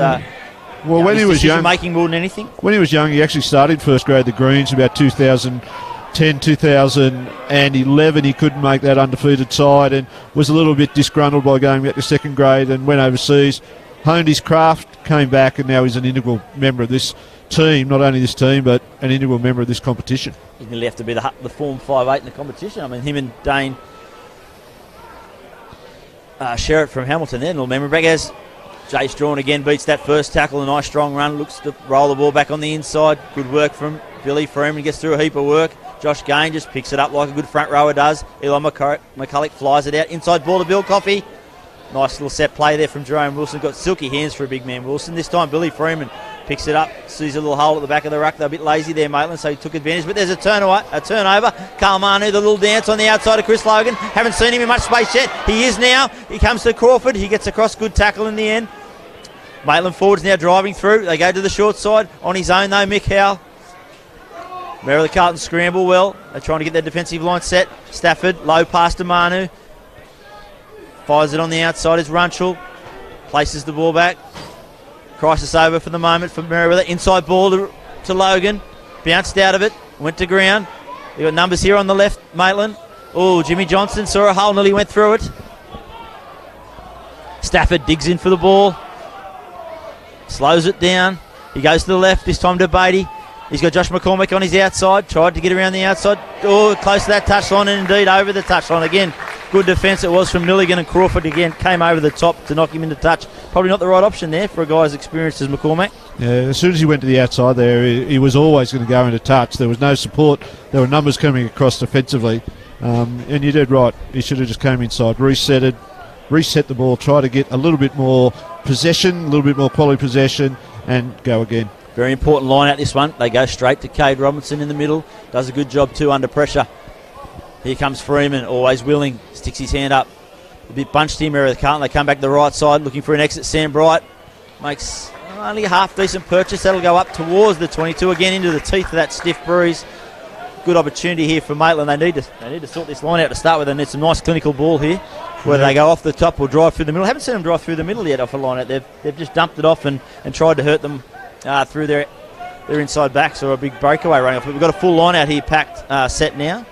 when he was young, making more than anything. When he was young, he actually started first grade the Greens about 2010, 2011. He couldn't make that undefeated side and was a little bit disgruntled by going back to second grade and went overseas, honed his craft, came back, and now he's an integral member of this team, not only this team, but an integral member of this competition. He nearly have to be the form 5'8" in the competition. I mean, him and Dane Sherritt from Hamilton there, little memory back as Jay Strawn again beats that first tackle, a nice strong run, looks to roll the ball back on the inside. Good work from Billy Freeman, gets through a heap of work. Josh Gain just picks it up like a good front rower does. Eli McCulloch flies it out, inside ball to Bill Coffey. Nice little set play there from Jerome Wilson. Got silky hands for a big man Wilson. This time Billy Freeman picks it up, sees a little hole at the back of the ruck. They're a bit lazy there, Maitland, so he took advantage. But there's a turnover. Carl Manu, the little dance on the outside of Chris Logan. Haven't seen him in much space yet. He is now. He comes to Crawford. He gets across, good tackle in the end. Maitland forwards now driving through. They go to the short side. On his own though, Mick Howe. Merewether Carlton scramble well. They're trying to get their defensive line set. Stafford, low pass to Manu. Fires it on the outside is Runchell. Places the ball back. Crisis over for the moment for Merewether. Inside ball to Logan. Bounced out of it. Went to ground. They've got numbers here on the left, Maitland. Oh, Jimmy Johnson saw a hole, nearly went through it. Stafford digs in for the ball. Slows it down. He goes to the left, this time to Beatty. He's got Josh McCormick on his outside. Tried to get around the outside. Oh, close to that touchline and indeed over the touchline again. Good defence it was from Milligan, and Crawford again came over the top to knock him into touch. Probably not the right option there for a guy as experienced as McCormack. Yeah, as soon as he went to the outside there, he was always going to go into touch. There was no support. There were numbers coming across defensively. And you did right. He should have just came inside, reset the ball, try to get a little bit more possession, a little bit more quality possession, and go again. Very important line out this one. They go straight to Cade Robinson in the middle. Does a good job too under pressure. Here comes Freeman, always willing. Sticks his hand up. A bit bunched here, Merewether Carlton. They come back to the right side looking for an exit. Sam Bright makes only a half-decent purchase. That'll go up towards the 22 again into the teeth of that stiff breeze. Good opportunity here for Maitland. They need to sort this line out to start with. They need some nice clinical ball here. Whether they go off the top or drive through the middle. I haven't seen them drive through the middle yet off a line out. They've just dumped it off and tried to hurt them through their inside backs or a big breakaway running off. But we've got a full line out here packed, set now.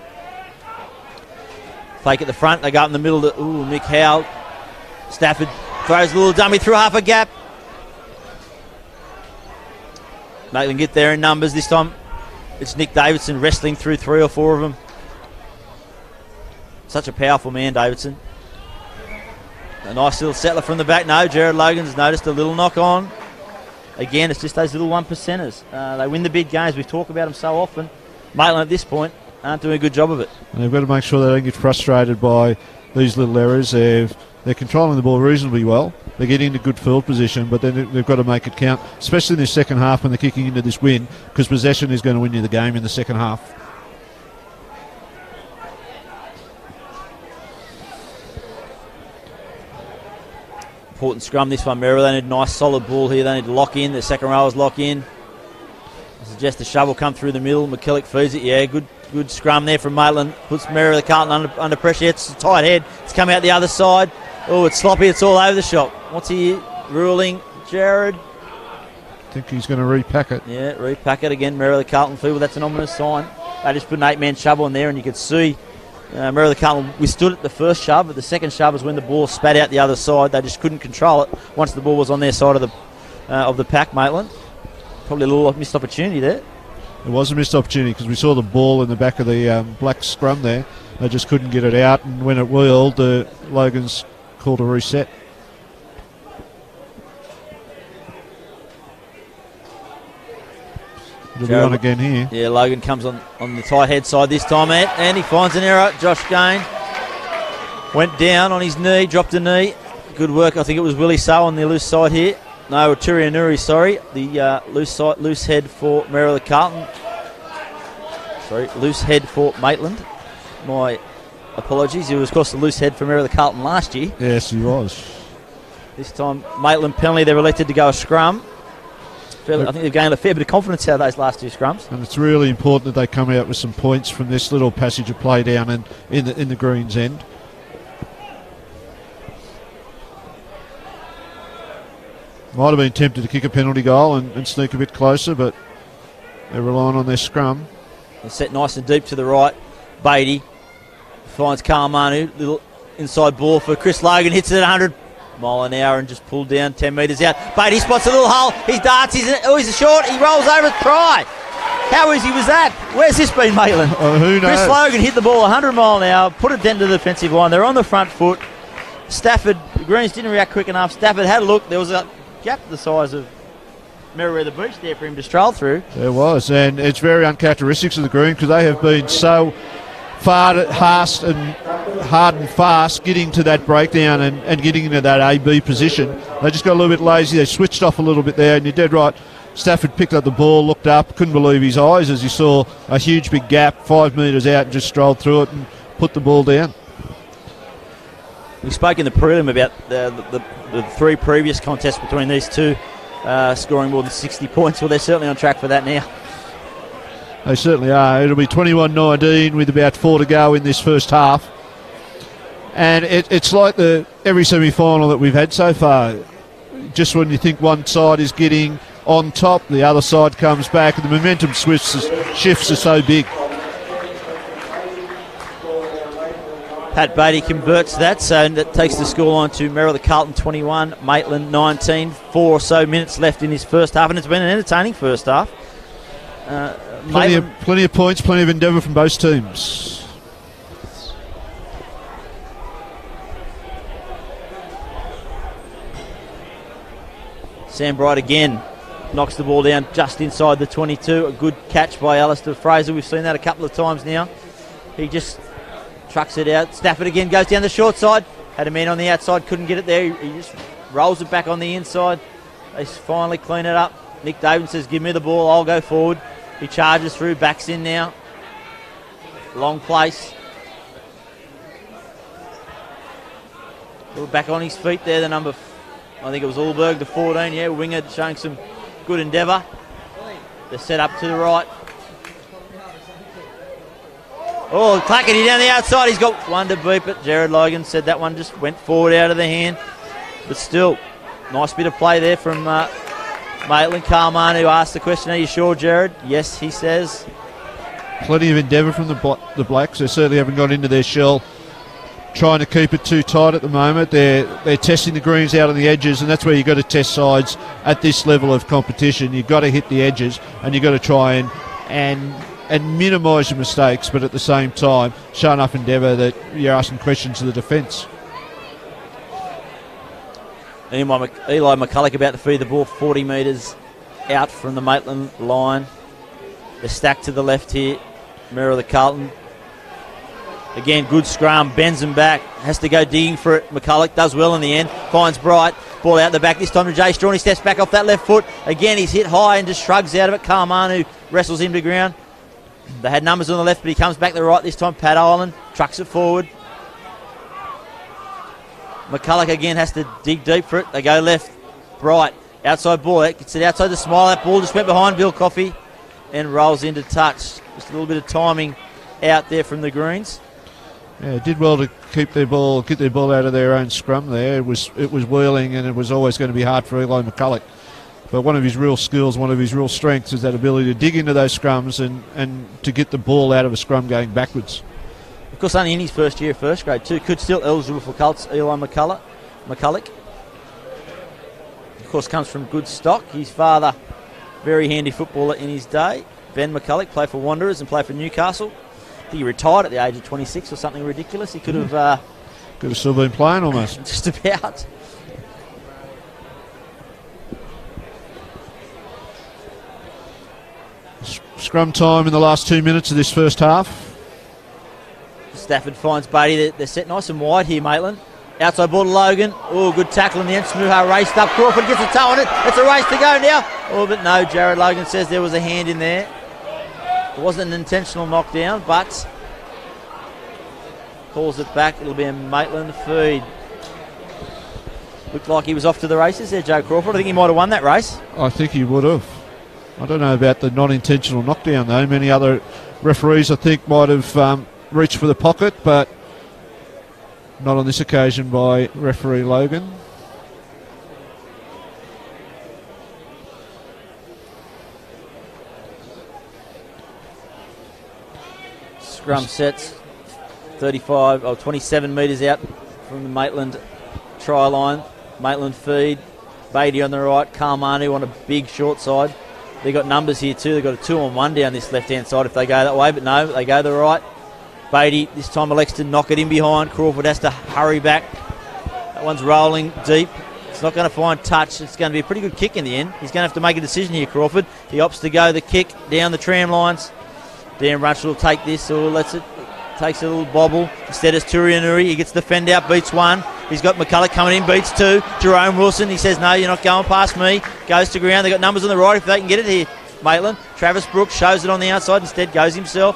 Fake at the front. They go up in the middle to Mick Howe. Stafford throws a little dummy through half a gap. Maitland get there in numbers. This time it's Nick Davidson wrestling through 3 or 4 of them. Such a powerful man, Davidson. A nice little settler from the back. No, Jared Logan's noticed a little knock on. Again, it's just those little 1%ers. They win the big games. We talk about them so often. Maitland at this point aren't doing a good job of it. And they've got to make sure they don't get frustrated by these little errors. They're controlling the ball reasonably well. They're getting into good field position, but then they've got to make it count, especially in the second half when they're kicking into this win, because possession is going to win you the game in the second half. Important scrum this one, Merewether. They need a nice solid ball here. They need to lock in. The second rowers lock in. I suggest the shovel come through the middle. McKillock feeds it. Yeah, good scrum there from Maitland. Puts Merewether Carlton under pressure. It's a tight head. It's coming out the other side. Oh, it's sloppy. It's all over the shop. What's he ruling? Jared? I think he's going to repack it. Yeah, repack it again. Merewether Carlton field. That's an ominous sign. They just put an 8-man shovel in there, and you could see Merewether Carlton withstood it the first shove, but the second shove was when the ball spat out the other side. They just couldn't control it once the ball was on their side of the pack, Maitland. Probably a little missed opportunity there. It was a missed opportunity because we saw the ball in the back of the black scrum there. They just couldn't get it out, and when it wheeled, Logan's called a reset. It'll be on again here. Yeah, Logan comes on the tight head side this time, and he finds an error. Josh Gain went down on his knee, dropped a knee. Good work. I think it was Willie So on the loose side here. No, Turi Anuri, sorry. The loose head for Merewether Carlton. Sorry, loose head for Maitland. My apologies. He was, of course, the loose head for Merewether Carlton last year. Yes, he was. This time, Maitland penalty. They're elected to go a scrum. I think they've gained a fair bit of confidence out of those last two scrums. And it's really important that they come out with some points from this little passage of play down in the Greens end. Might have been tempted to kick a penalty goal and sneak a bit closer, but they're relying on their scrum. They're set nice and deep to the right. Beatty finds Carl Manu. Little inside ball for Chris Logan. Hits it at 100 mile an hour and just pulled down 10 metres out. Beatty spots a little hole. He darts. He's a short. He rolls over. Try. How easy was that? Where's this been, Maitland? Who knows? Chris Logan hit the ball 100 mile an hour, put it down to the defensive line. They're on the front foot. Stafford, the Greens didn't react quick enough. Stafford had a look. There was a gap the size of Merewether Beach there for him to stroll through. There was, and it's very uncharacteristic of the Green because they have been so hard and fast getting to that breakdown and getting into that A-B position. They just got a little bit lazy. They switched off a little bit there, and you're dead right. Stafford picked up the ball, looked up, couldn't believe his eyes as he saw a huge big gap 5 metres out and just strolled through it and put the ball down. We spoke in the prelim about the three previous contests between these two scoring more than 60 points. Well, they're certainly on track for that now. They certainly are. It'll be 21-19 with about 4 to go in this first half. And it's like every semi-final that we've had so far. Just when you think one side is getting on top, the other side comes back, and the momentum shifts are so big. Pat Beatty converts that, so that takes the scoreline to Merewether Carlton 21, Maitland 19. 4 or so minutes left in his first half, and it's been an entertaining first half. Plenty of points, plenty of endeavour from both teams. Sam Bright again knocks the ball down just inside the 22. A good catch by Alistair Fraser. We've seen that a couple of times now. He just trucks it out. Stafford again goes down the short side. Had a man on the outside, couldn't get it there. He just rolls it back on the inside. They finally clean it up. Nick Davis says, give me the ball, I'll go forward. He charges through, backs in now. Long place. Back on his feet there, the number, I think it was Ulberg, the 14, yeah. Winger showing some good endeavour. They're set up to the right. Oh, Clackety down the outside. He's got one to beep it. Jared Logan said that one just went forward out of the hand. But still, nice bit of play there from Maitland. Carlman, who asked the question, are you sure, Jared? Yes, he says. Plenty of endeavour from the Blacks. They certainly haven't got into their shell, trying to keep it too tight at the moment. They're testing the Greens out on the edges, and that's where you've got to test sides at this level of competition. You've got to hit the edges, and you've got to try and minimise your mistakes, but at the same time show enough endeavour that you're asking questions of the defence. Eli McCulloch about to feed the ball 40 metres out from the Maitland line. They're stacked to the left here. Merewether Carlton. Again, good scrum, bends him back, has to go digging for it. McCulloch does well in the end, finds Bright, ball out the back this time to Jay Strawn. He steps back off that left foot. Again, he's hit high and just shrugs out of it. Carlton wrestles him to ground. They had numbers on the left, but he comes back to the right this time. Pat Ireland trucks it forward. McCulloch again has to dig deep for it. They go left. Bright, outside ball. Gets it outside the smile. That ball just went behind Bill Coffey and rolls into touch. Just a little bit of timing out there from the Greens. Yeah, did well to get their ball out of their own scrum there. It was wheeling, and it was always going to be hard for Eli McCulloch. But one of his real skills, one of his real strengths is that ability to dig into those scrums and to get the ball out of a scrum going backwards. Of course, only in his first year of first grade too. Could still eligible for Colts, Eli McCulloch. Of course, comes from good stock. His father, very handy footballer in his day. Ben McCulloch played for Wanderers and played for Newcastle. I think he retired at the age of 26 or something ridiculous. He could have... could have still been playing almost. Just about. Scrum time in the last 2 minutes of this first half. Stafford finds Beatty. They're set nice and wide here, Maitland. Outside ball to Logan. Oh, good tackle in the end. Smuha raced up. Crawford gets a toe on it. It's a race to go now. Oh, but no, Jared Logan says there was a hand in there. It wasn't an intentional knockdown, but calls it back. It'll be a Maitland feed. Looked like he was off to the races there, Joe Crawford. I think he might have won that race. I think he would have. I don't know about the non-intentional knockdown, though. Many other referees, I think, might have reached for the pocket, but not on this occasion by referee Logan. Scrum sets 27 metres out from the Maitland try line. Maitland feed. Beatty on the right. Carlton on a big short side. They've got numbers here too. They've got a 2-on-1 down this left-hand side if they go that way, but no, they go the right. Beatty this time elects to knock it in behind. Crawford has to hurry back. That one's rolling deep. It's not going to find touch. It's going to be a pretty good kick in the end. He's going to have to make a decision here, Crawford. He opts to go the kick down the tram lines. Dan Runchell will take this or lets it. Takes a little bobble. Instead it's Turianuri. He gets the fend out, beats one. He's got McCulloch coming in, beats two. Jerome Wilson, he says, no, you're not going past me. Goes to ground. They've got numbers on the right if they can get it here. Maitland. Travis Brooks shows it on the outside. Instead goes himself.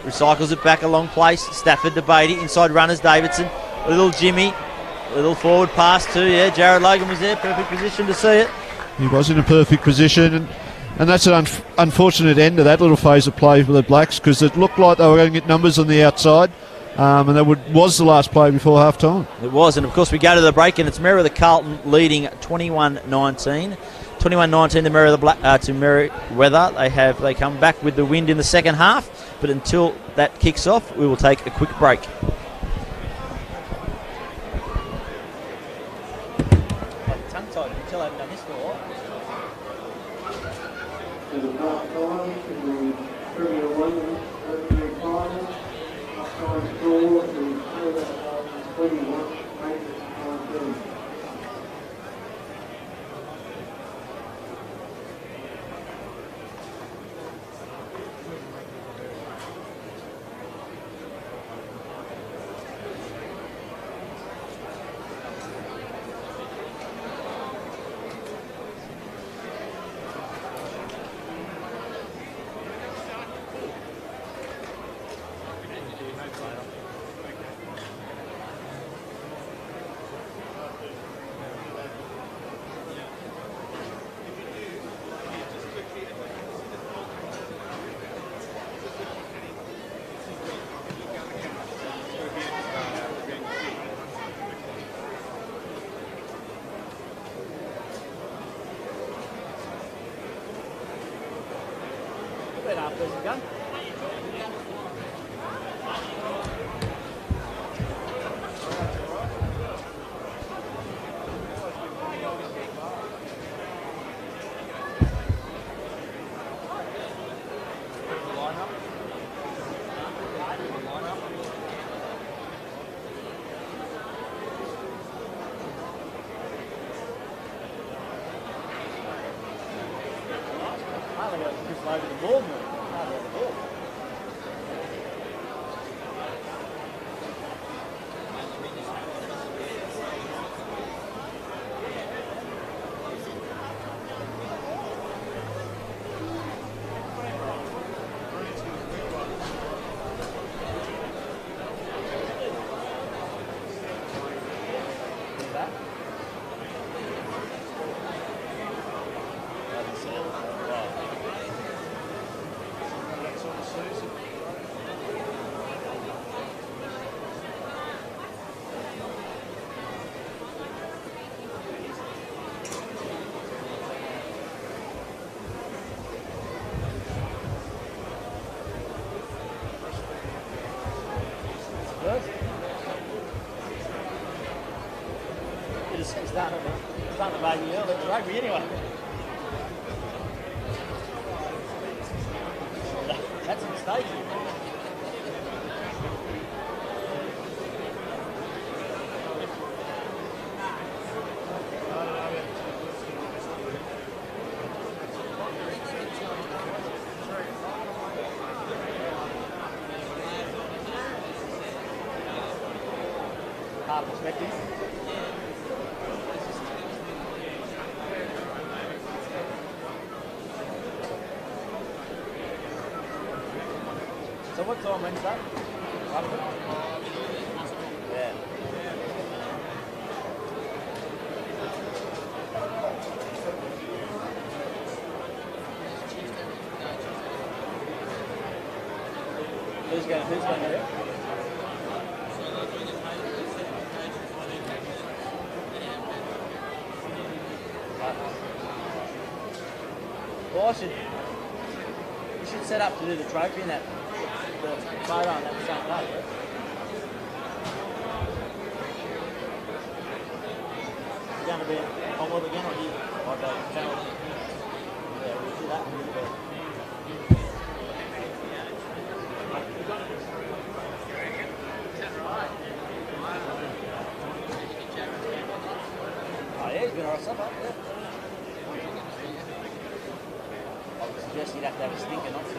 Recycles it back a long place. Stafford to Beatty. Inside runners Davidson. A little Jimmy. A little forward pass too. Yeah, Jared Logan was there. Perfect position to see it. He was in a perfect position. And that's an unfortunate end of that little phase of play for the Blacks because it looked like they were going to get numbers on the outside. And that was the last play before half-time. It was, and of course we go to the break, and it's Merewether Carlton leading 21-19. 21-19 to Merewether. They come back with the wind in the second half, but until that kicks off, we will take a quick break. Tongue-tied, until I've done this for a while. To the half-time, to the Premier 1 Premier Final, half-time score is 21, Maitland 19. Over the ball more. first. It's starting the baby early in the rugby anyway. That's a mistake. Hard perspective. So what time Wednesday? Yeah. Who's going there? Well, we should set up to do the trophy in that. The photo on that same day. It's going to be on world again or here? Like the channel. Yeah, we'll do that. Oh yeah, he's been alright stuff up there. I would suggest you'd have to have a stinker not to.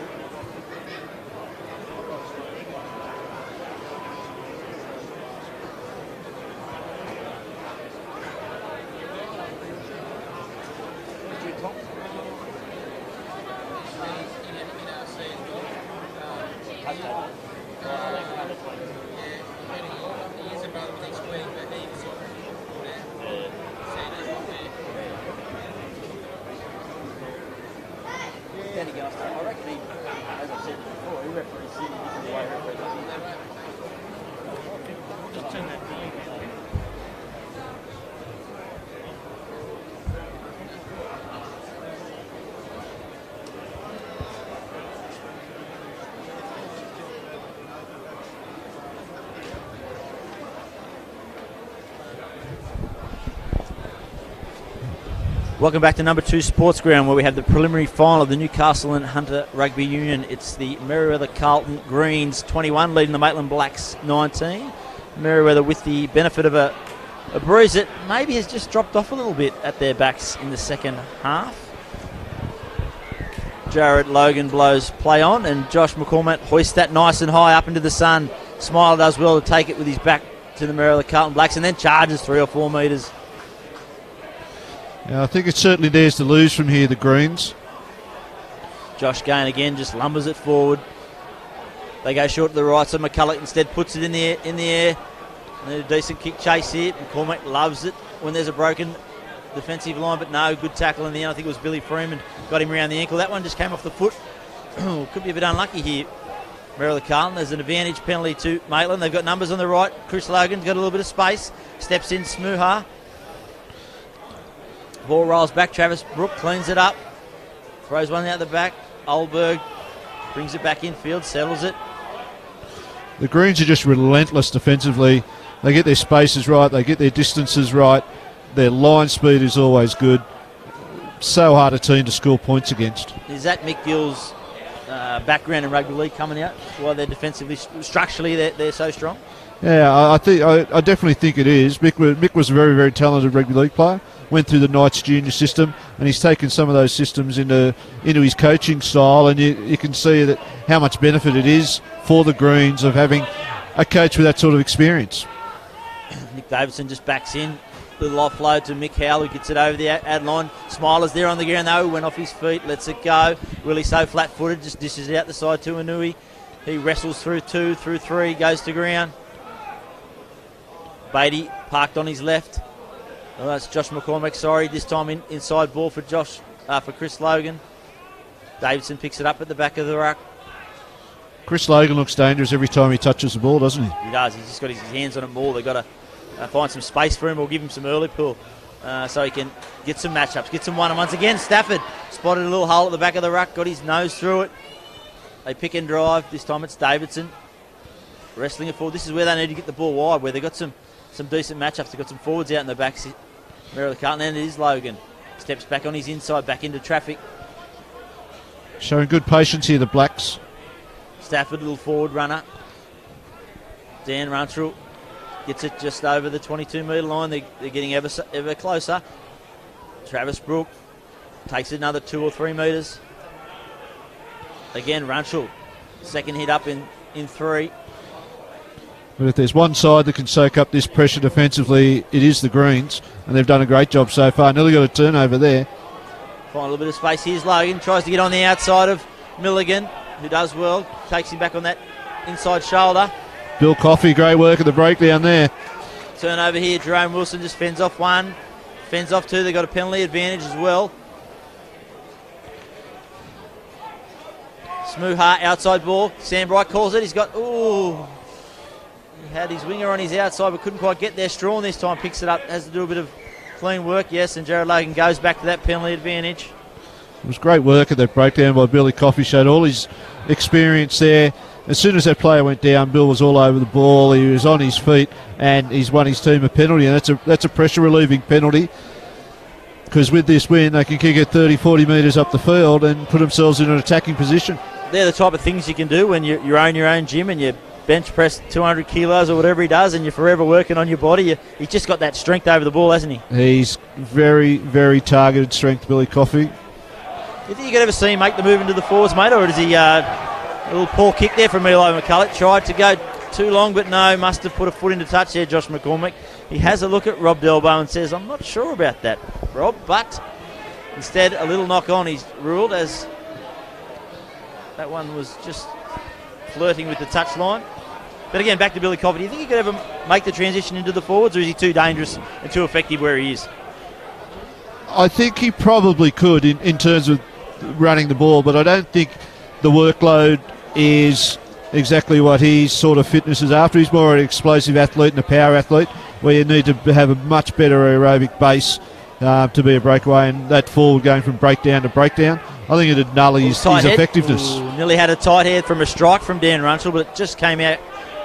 I reckon he, as I said before, he referees Sydney different way referees. Just turn that thing. Welcome back to number 2 Sports Ground, where we have the preliminary final of the Newcastle and Hunter Rugby Union. It's the Merewether Carlton Greens 21 leading the Maitland Blacks 19. Merewether with the benefit of a bruise that maybe has just dropped off a little bit at their backs in the second half. Jared Logan blows play on, and Josh McCormack hoists that nice and high up into the sun. Smile does well to take it with his back to the Merewether Carlton Blacks, and then charges 3 or 4 metres. Yeah, I think it's certainly theirs to lose from here, the Greens. Josh Gain again just lumbers it forward. They go short to the right, so McCulloch instead puts it in the air. And a decent kick chase here. McCormack loves it when there's a broken defensive line, but no, good tackle in the end. I think it was Billy Freeman got him around the ankle. That one just came off the foot. Could be a bit unlucky here. Merewether Carlton, there's an advantage penalty to Maitland. They've got numbers on the right. Chris Logan's got a little bit of space. Steps in, Smooha. Ball rolls back. Travis Brook cleans it up. Throws one out the back. Oldberg brings it back infield, settles it. The Greens are just relentless defensively. They get their spaces right. They get their distances right. Their line speed is always good. So hard a team to score points against. Is that Mick Gill's background in rugby league coming out? Why they're defensively, structurally, they're so strong? Yeah, I definitely think it is. Mick was a very, very talented rugby league player. Went through the Knights junior system, and he's taken some of those systems into his coaching style, and you can see that how much benefit it is for the Greens of having a coach with that sort of experience. Nick Davidson just backs in. Little offload to Mick Howell, who gets it over the ad line. Smiler's there on the ground though, went off his feet, lets it go. Willie so flat-footed, just dishes it out the side to Anui. He wrestles through 2, through 3, goes to ground. Beatty parked on his left. Oh, that's Josh McCormack, sorry. This time inside ball for for Chris Logan. Davidson picks it up at the back of the ruck. Chris Logan looks dangerous every time he touches the ball, doesn't he? He does. He's just got his hands on the ball. They've got to find some space for him or give him some early pull so he can get some matchups, get some one-on-ones. Again, Stafford spotted a little hole at the back of the ruck, got his nose through it. They pick and drive. This time it's Davidson. wrestling it forward. This is where they need to get the ball wide, where they've got some decent matchups. They've got some forwards out in the back. Merewether Carlton, and it is Logan. Steps back on his inside, back into traffic. Showing good patience here, the Blacks. Stafford, little forward runner. Dan Runtrell gets it just over the 22-metre line. They're getting ever closer. Travis Brook takes it another 2 or 3 metres. Again, Runtrell. Second hit up in 3. But if there's one side that can soak up this pressure defensively, it is the Greens, and they've done a great job so far. Nearly got a turnover there. Find a little bit of space. Here's Logan. Tries to get on the outside of Milligan, who does well. Takes him back on that inside shoulder. Bill Coffey, great work at the breakdown there. Turnover here. Jerome Wilson just fends off 1. Fends off 2. They've got a penalty advantage as well. Smooha outside ball. Sam Bright calls it. He's got... Ooh... He had his winger on his outside but couldn't quite get there. Strawn this time picks it up, has to do a bit of clean work, yes, and Jared Logan goes back to that penalty advantage. It was great work at that breakdown by Billy Coffey, showed all his experience there. As soon as that player went down, Bill was all over the ball, he was on his feet, and he's won his team a penalty, and that's a pressure relieving penalty, because with this win they can kick it 30-40 metres up the field and put themselves in an attacking position. They're the type of things you can do when you own your own gym and you bench press 200 kilos or whatever he does, and you're forever working on your body. He's just got that strength over the ball, hasn't he? He's very, very targeted strength, Billy Coffey. You think you could ever see him make the move into the forwards, mate, or is he a little poor kick there from Eli McCulloch? Tried to go too long, but no, must have put a foot into touch there, Josh McCormick. He has a look at Rob Delbo and says, I'm not sure about that, Rob, but instead a little knock on he's ruled, as that one was just flirting with the touch line. But again, back to Billy Coffey. Do you think he could ever make the transition into the forwards, or is he too dangerous and too effective where he is? I think he probably could in terms of running the ball, but I don't think the workload is exactly what his sort of fitness is after. He's more an explosive athlete and a power athlete, where you need to have a much better aerobic base to be a breakaway, and that forward going from breakdown to breakdown, I think it'd null his effectiveness. Ooh, nearly had a tight head from a strike from Dan Runtrell, but it just came out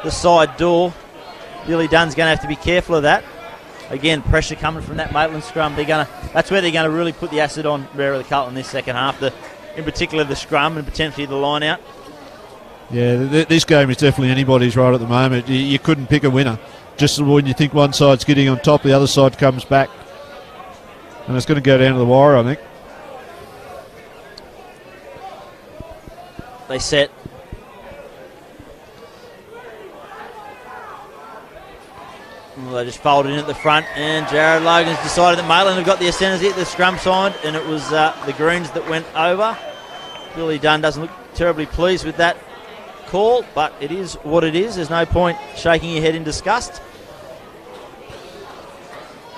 the side door. Billy Dunn's going to have to be careful of that. Again, pressure coming from that Maitland scrum. That's where they're going to really put the acid on Merewether Carlton this second half, in particular the scrum and potentially the line out. Yeah, this game is definitely anybody's right at the moment. You couldn't pick a winner. Just when you think one side's getting on top, the other side comes back. And it's going to go down to the wire, I think. They set. Well, they just folded in at the front, and Jared Logan's decided that Maitland have got the ascenders hit the scrum signed, and it was the Greens that went over. Billy Dunn doesn't look terribly pleased with that call, but it is what it is. There's no point shaking your head in disgust.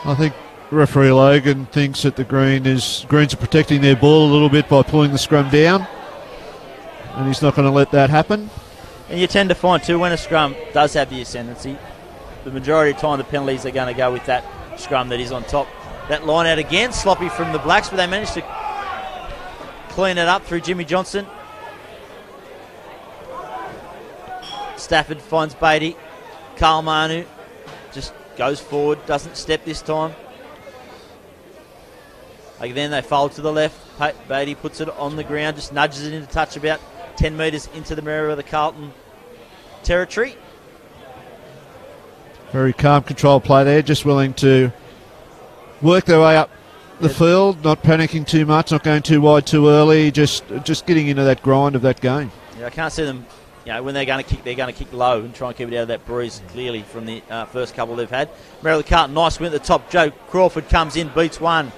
I think referee Logan thinks that the Greens are protecting their ball a little bit by pulling the scrum down, and he's not going to let that happen. And you tend to find too, when a scrum does have the ascendancy, the majority of the time the penalties are going to go with that scrum that is on top. That line out again, sloppy from the Blacks, but they managed to clean it up through Jimmy Johnson. Stafford finds Beatty. Carl Manu just goes forward, doesn't step this time. Again, they fold to the left. Beatty puts it on the ground, just nudges it into touch about 10 metres into the Merewether Carlton territory. Very calm, controlled play there, just willing to work their way up the field, not panicking too much, not going too wide too early, just getting into that grind of that game. Yeah, I can't see them, when they're going to kick low and try and keep it out of that breeze clearly from the first couple they've had. Merewether Carlton, nice win at the top. Joe Crawford comes in, beats one.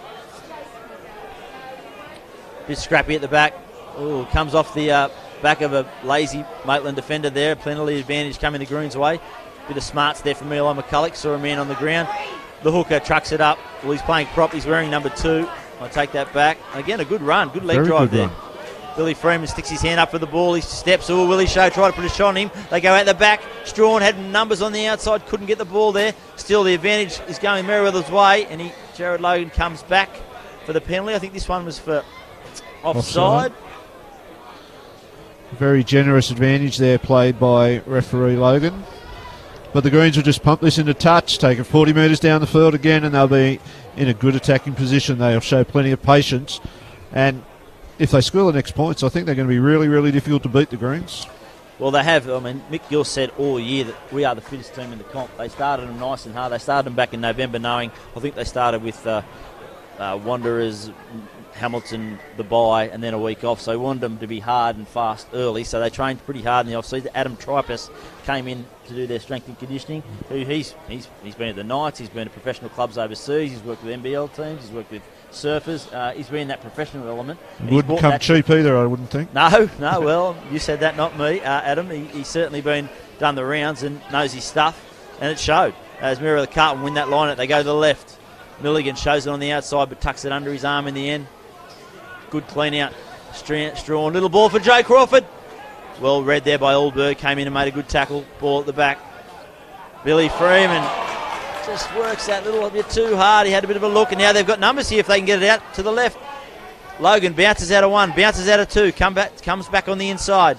Bit scrappy at the back. Ooh, comes off the back of a lazy Maitland defender there. Plenty advantage coming the Greens' way. Bit of smarts there from Eli McCulloch. Saw a man on the ground. The hooker trucks it up. Well, he's playing prop. He's wearing number 2. I take that back. Again, a good run. Good leg Very drive good there. Run. Billy Freeman sticks his hand up for the ball. He steps. Oh, Willie Show tried to put a shot on him. They go out the back. Strawn had numbers on the outside. Couldn't get the ball there. Still, the advantage is going Merewether's way. And Jared Logan comes back for the penalty. I think this one was for offside. Very generous advantage there played by referee Logan. But the Greens will just pump this into touch, take it 40 metres down the field again, and they'll be in a good attacking position. They'll show plenty of patience. And if they score the next points, I think they're going to be really, really difficult to beat the Greens. Well, they have. I mean, Mick Gill said all year that we are the fittest team in the comp. They started them nice and hard. They started them back in November knowing, I think they started with Wanderers, Hamilton, the bye, and then a week off. So we wanted them to be hard and fast early. So they trained pretty hard in the off-season. Adam Tripus came in to do their strength and conditioning. He's been at the Knights. He's been at professional clubs overseas. He's worked with NBL teams. He's worked with surfers. He's been in that professional element. Wouldn't come cheap either, I wouldn't think. No, well, you said that, not me, Adam. He's certainly done the rounds and knows his stuff, and it showed. As Merewether Carlton win that line, they go to the left. Milligan shows it on the outside, but tucks it under his arm in the end. Good clean out. Strawn, little ball for Joe Crawford. Well read there by Aldberg. Came in and made a good tackle. Ball at the back. Billy Freeman just works that little bit too hard. He had a bit of a look, and now they've got numbers here if they can get it out to the left. Logan bounces out of one, bounces out of two, comes back on the inside.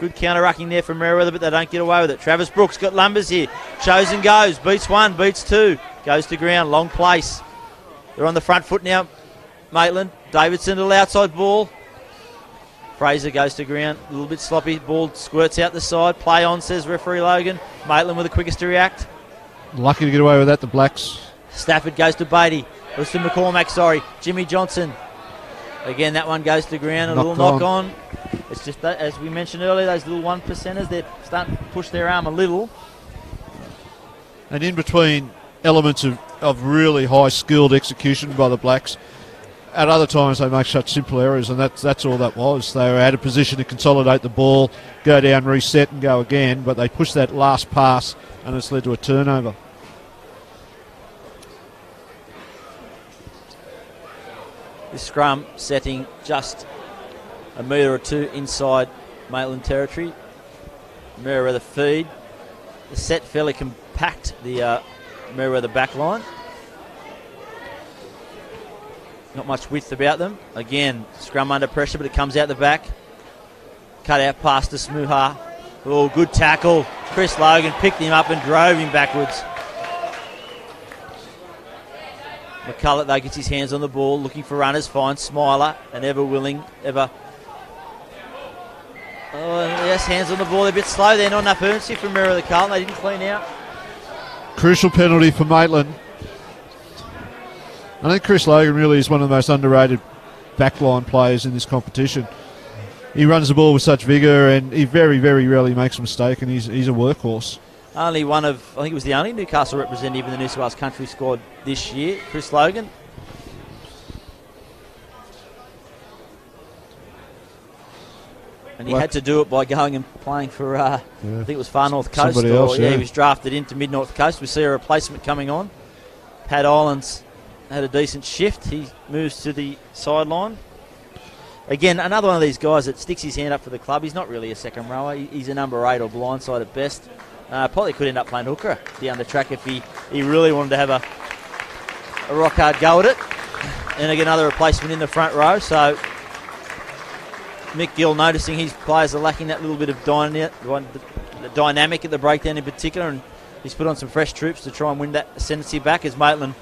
Good counter-rucking there from Merewether, but they don't get away with it. Travis Brooks got numbers here. Chosen goes, beats one, beats two, goes to ground, long place. They're on the front foot now. Maitland, Davidson, a little outside ball. Fraser goes to ground, a little bit sloppy. Ball squirts out the side. Play on, says referee Logan. Maitland with the quickest to react. Lucky to get away with that, the Blacks. Stafford goes to Beatty. Goes to McCormack, sorry. Jimmy Johnson. Again, that one goes to ground. A little knock on. It's just that, as we mentioned earlier, those little 1%ers, they're starting to push their arm a little. And in between elements of really high skilled execution by the Blacks, at other times they make such simple errors, and that's all that was. They were out of position to consolidate the ball, go down, reset and go again, but they pushed that last pass and it's led to a turnover. This scrum setting just a metre or two inside Maitland territory. Merewether feed. The set fairly compact, the Merewether back line. Not much width about them. Again, scrum under pressure, but it comes out the back. Cut out past to Smuha. Oh, good tackle. Chris Logan picked him up and drove him backwards. McCulloch, though, gets his hands on the ball, looking for runners, finds Smiler, and ever willing, ever... Oh, yes, hands on the ball. They're a bit slow there, not enough urgency from Merewether Carlton. They didn't clean out. Crucial penalty for Maitland. I think Chris Logan really is one of the most underrated backline players in this competition. He runs the ball with such vigour, and he very, very rarely makes a mistake, and he's a workhorse. Only one of, I think it was the only Newcastle representative in the New South Wales country squad this year, Chris Logan. And he had to do it by going and playing for, I think it was Far North Coast. Somebody else, he was drafted into Mid North Coast. We see a replacement coming on. Pat Islands had a decent shift. He moves to the sideline. Again, another one of these guys that sticks his hand up for the club. He's not really a second rower. He's a number 8 or blindside at best. Probably could end up playing hooker down the track if he really wanted to have a rock hard go at it. And again, another replacement in the front row. So Mick Gill noticing his players are lacking that little bit of dynamic at the breakdown in particular, and he's put on some fresh troops to try and win that ascendancy back as Maitland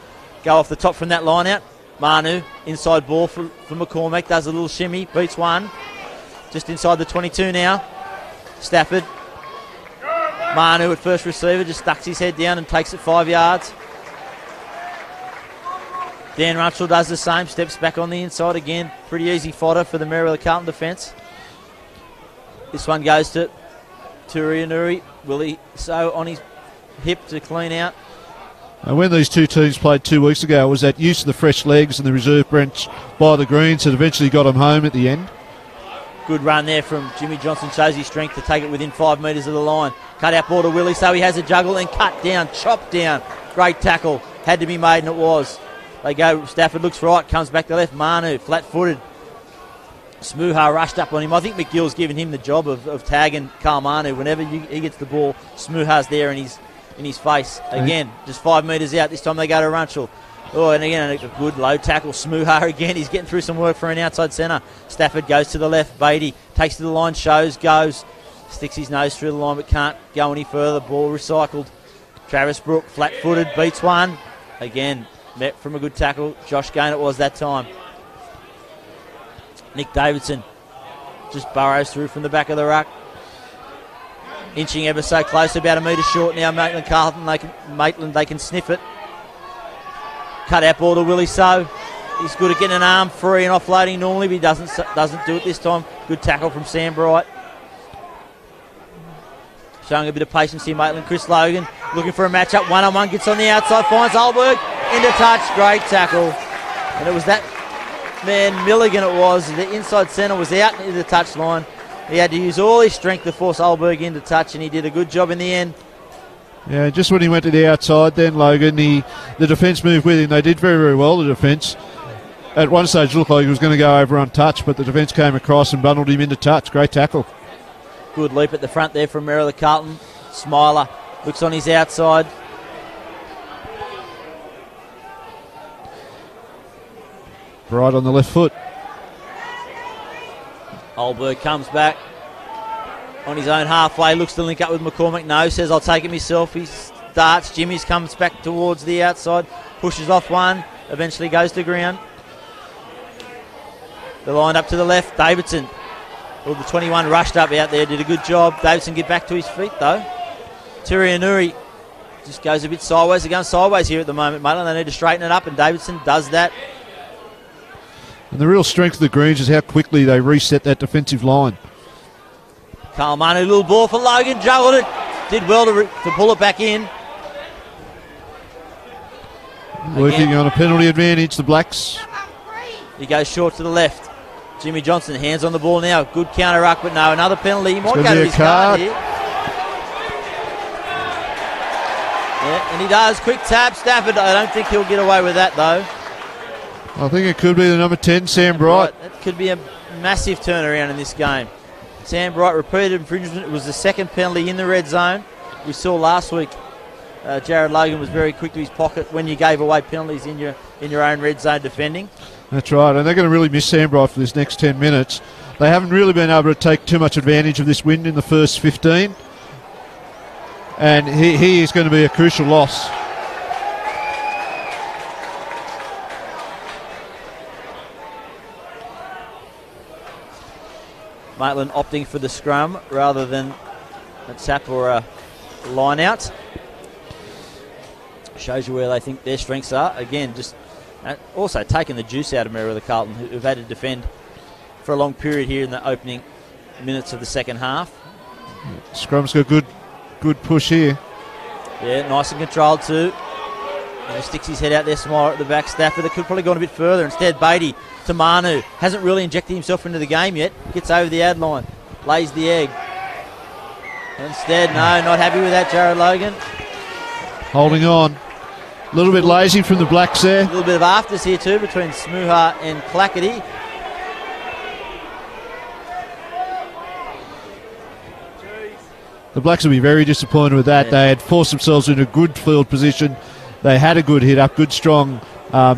go off the top from that line out. Manu, inside ball for McCormack, does a little shimmy, beats one. Just inside the 22 now. Stafford. Manu at first receiver, just ducks his head down and takes it 5 yards. Dan Runchell does the same, steps back on the inside again. Pretty easy fodder for the Merewether Carlton defence. This one goes to Turianuri. Willie So on his hip to clean out. And when these two teams played 2 weeks ago, it was that use of the fresh legs and the reserve bench by the Greens that eventually got them home at the end. Good run there from Jimmy Johnson. Shows his strength to take it within 5 metres of the line. Cut out ball to Willie, so he has a juggle and cut down, chopped down. Great tackle. Had to be made, and it was. They go, Stafford looks right, comes back to left. Manu, flat-footed. Smuha rushed up on him. I think McGill's given him the job of tagging Carl Manu. Whenever he gets the ball, Smuha's there and he's in his face. Again, just 5 metres out. This time they go to Runchell. Oh, and again, a good low tackle. Smoohar again. He's getting through some work for an outside centre. Stafford goes to the left. Beatty takes to the line, goes. Sticks his nose through the line, but can't go any further. Ball recycled. Travis Brook, flat-footed, beats one. Again, met from a good tackle. Josh Gain it was that time. Nick Davidson just burrows through from the back of the ruck. Inching ever so close, about a metre short now. Maitland Carlton, they can sniff it. Cut out ball to Willie So. He's good at getting an arm free and offloading normally, but he doesn't do it this time. Good tackle from Sam Bright. Showing a bit of patience here, Maitland. Chris Logan looking for a matchup. One-on-one, gets on the outside, finds Olberg. Into touch, great tackle. And it was that man, Milligan it was. The inside centre was out into the touch line. He had to use all his strength to force Olberg into touch, and he did a good job in the end. Yeah, just when he went to the outside then, Logan, the defence moved with him. They did very, very well, the defence. At one stage it looked like he was going to go over untouched, but the defence came across and bundled him into touch. Great tackle. Good leap at the front there from Merewether Carlton. Smiler looks on his outside. Bright on the left foot. Olberg comes back on his own halfway, looks to link up with McCormick. No, says I'll take it myself. He starts. Jimmy's comes back towards the outside, pushes off one, eventually goes to ground. They're lined up to the left. Davidson. Well, the 21 rushed up out there, did a good job. Davidson get back to his feet though. Tirianuri just goes a bit sideways. They're going sideways here at the moment, Maitland. They need to straighten it up, and Davidson does that. And the real strength of the Greens is how quickly they reset that defensive line. Carl Manu, little ball for Logan, juggled it. Did well to pull it back in. Working on a penalty advantage, the Blacks. He goes short to the left. Jimmy Johnson, hands on the ball now. Good counter ruck, but no, another penalty. He might go to his card here. Yeah, and he does. Quick tap. Stafford, I don't think he'll get away with that, though. I think it could be the number 10, Sam Bright. That could be a massive turnaround in this game. Sam Bright, repeated infringement. It was the second penalty in the red zone. We saw last week Jared Logan was very quick to his pocket when you gave away penalties in your own red zone defending. That's right, and they're going to really miss Sam Bright for this next 10 minutes. They haven't really been able to take too much advantage of this win in the first 15. And he is going to be a crucial loss. Maitland opting for the scrum rather than a tap or a line out. Shows you where they think their strengths are. Again, just also taking the juice out of Merewether Carlton, who've had to defend for a long period here in the opening minutes of the second half. Scrum's got good push here. Yeah, nice and controlled too. And he sticks his head out there, Smile at the back. Stafford, that could probably gone a bit further. Instead, Beatty to Manu. Hasn't really injected himself into the game yet. Gets over the ad line. Lays the egg. Instead, no, not happy with that, Jared Logan. Holding on. A little bit lazy from the Blacks there. A little bit of afters here too between Smoohar and Clackety. The Blacks will be very disappointed with that. Yeah. They had forced themselves in a good field position. They had a good hit up, good strong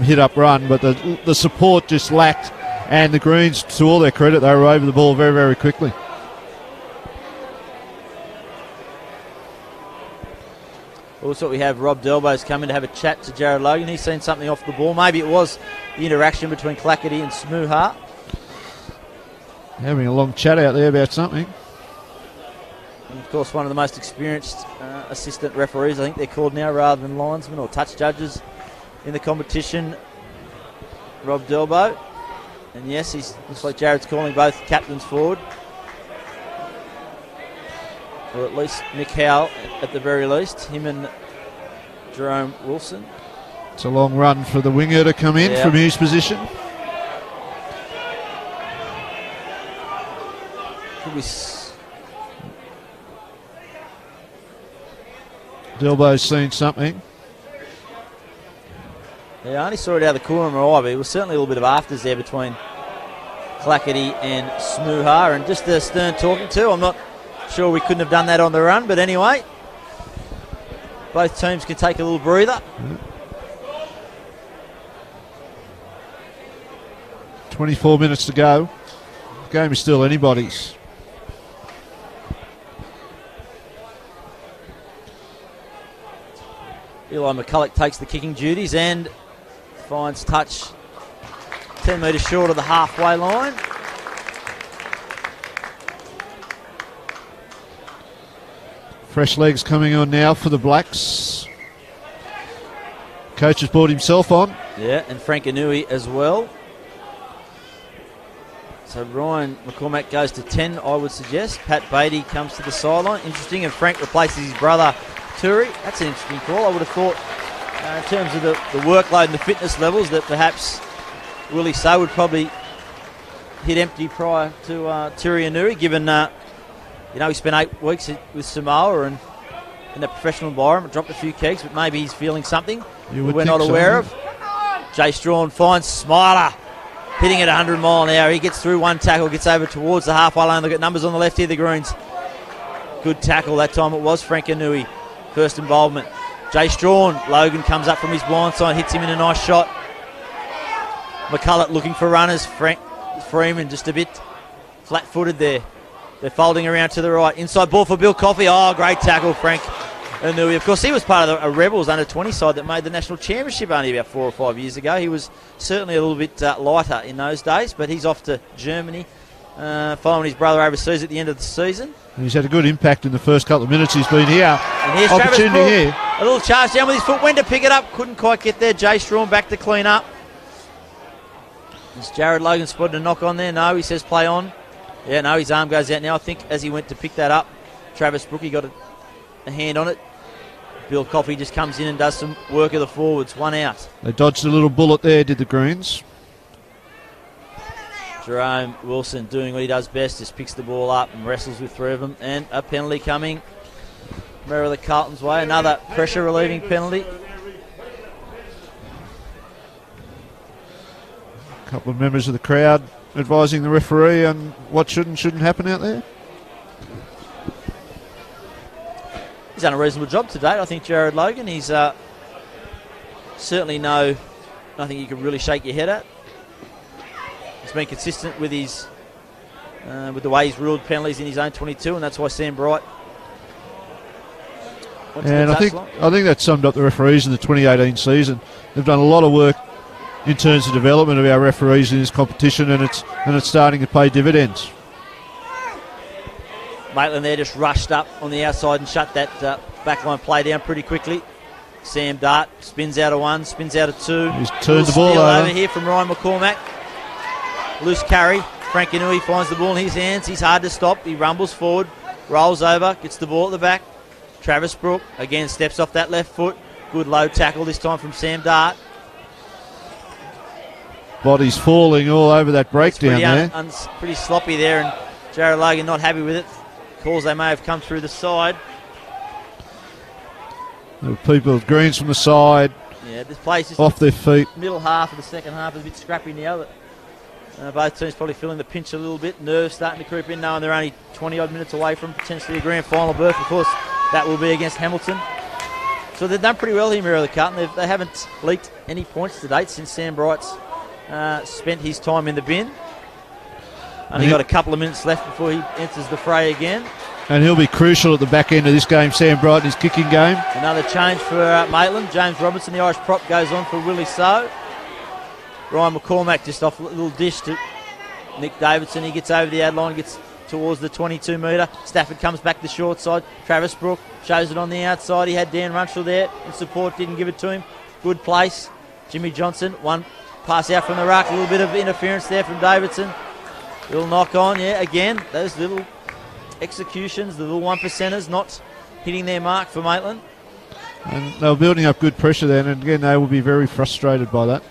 hit up run, but the support just lacked. And the Greens, to all their credit, they were over the ball very, very quickly. Also, we have Rob Delbo's coming to have a chat to Jared Logan. He's seen something off the ball. Maybe it was the interaction between Clackety and Smoohar. Having a long chat out there about something. And of course, one of the most experienced assistant referees, I think they're called now, rather than linesmen or touch judges in the competition, Rob Delbo. And yes, looks like Jared's calling both captains forward. Or at least Nick Howell at the very least. Him and Jerome Wilson. It's a long run for the winger to come in from his position. Delbo's seen something. Yeah, I only saw it out of the corner of my eye, but it was certainly a little bit of afters there between Clackety and Smoohar. And just the stern talking to. I'm not sure we couldn't have done that on the run, but anyway, both teams can take a little breather. 24 minutes to go. The game is still anybody's. Eli McCulloch takes the kicking duties and finds touch 10 metres short of the halfway line. Fresh legs coming on now for the Blacks. Coach has brought himself on. Yeah, and Frank Inui as well. So Ryan McCormack goes to 10, I would suggest. Pat Beatty comes to the sideline. Interesting, and Frank replaces his brother, Turi. That's an interesting call. I would have thought, in terms of the workload and the fitness levels, that perhaps Willie So would probably hit empty prior to Turi Inui, given, he spent 8 weeks with Samoa and in a professional environment, dropped a few kegs, but maybe he's feeling something we're not aware of. Jay Strawn finds Smiler, hitting at 100 mile an hour. He gets through one tackle, gets over towards the halfway line. They've got numbers on the left here, the Greens. Good tackle that time it was. Frank Inui, first involvement. Jay Strawn, Logan comes up from his blind side, hits him in a nice shot. McCulloch looking for runners. Freeman just a bit flat-footed there. They're folding around to the right. Inside ball for Bill Coffey. Oh, great tackle, Frank Inui. Of course, he was part of a Rebels under-20 side that made the national championship only about 4 or 5 years ago. He was certainly a little bit lighter in those days, but he's off to Germany following his brother overseas at the end of the season. He's had a good impact in the first couple of minutes he's been here. And here's Opportunity Travis here. Brook, a little charge down with his foot. When to pick it up, couldn't quite get there. Jay Strawn back to clean up. Is Jared Logan spotted a knock on there? No, he says play on. Yeah, no, his arm goes out now. I think as he went to pick that up, Travis Brookie got a hand on it. Bill Coffey just comes in and does some work of the forwards. One out. They dodged a little bullet there, did the Greens. Jerome Wilson doing what he does best, just picks the ball up and wrestles with 3 of them. And a penalty coming Merewether Carlton's way. Another pressure relieving penalty. A couple of members of the crowd advising the referee on what should and shouldn't happen out there. He's done a reasonable job to date, I think, Jared Logan. He's certainly nothing you can really shake your head at. He's been consistent with his with the way he's ruled penalties in his own 22, and that's why Sam Bright went to And the I think touchline. that summed up the referees in the 2018 season. They've done a lot of work in terms of development of our referees in this competition, and it's starting to pay dividends. Maitland there just rushed up on the outside and shut that backline play down pretty quickly. Sam Dart spins out of 1, spins out of 2. He's turned the ball Steal over. here from Ryan McCormack. Loose carry. Frank Inui finds the ball in his hands. He's hard to stop. He rumbles forward, rolls over, gets the ball at the back. Travis Brook again steps off that left foot. Good low tackle this time from Sam Dart. Bodies falling all over that breakdown there. Pretty sloppy there, and Jared Logan not happy with it. Calls they may have come through the side. The people, Greens from the side, Yeah, this place is off their feet. middle half of the second half is a bit scrappy now. Both teams probably feeling the pinch a little bit. Nerves starting to creep in, knowing they're only 20-odd minutes away from potentially a grand final berth. Of course, that will be against Hamilton. So they've done pretty well here, Merewether Carlton. They haven't leaked any points to date since Sam Bright's spent his time in the bin. Only got a couple of minutes left before he enters the fray again. And he'll be crucial at the back end of this game, Sam Bright, in his kicking game. Another change for Maitland. James Robertson, the Irish prop, goes on for Willie So. Ryan McCormack just off a little dish to Nick Davidson. He gets over the ad line, gets towards the 22 metre. Stafford comes back the short side. Travis Brook shows it on the outside. He had Dan Runshall there in support, didn't give it to him. Good place. Jimmy Johnson, one pass out from the ruck. A little bit of interference there from Davidson. Little knock on, yeah, again, those little executions, the little 1%ers not hitting their mark for Maitland. And they were building up good pressure then, and again, they will be very frustrated by that.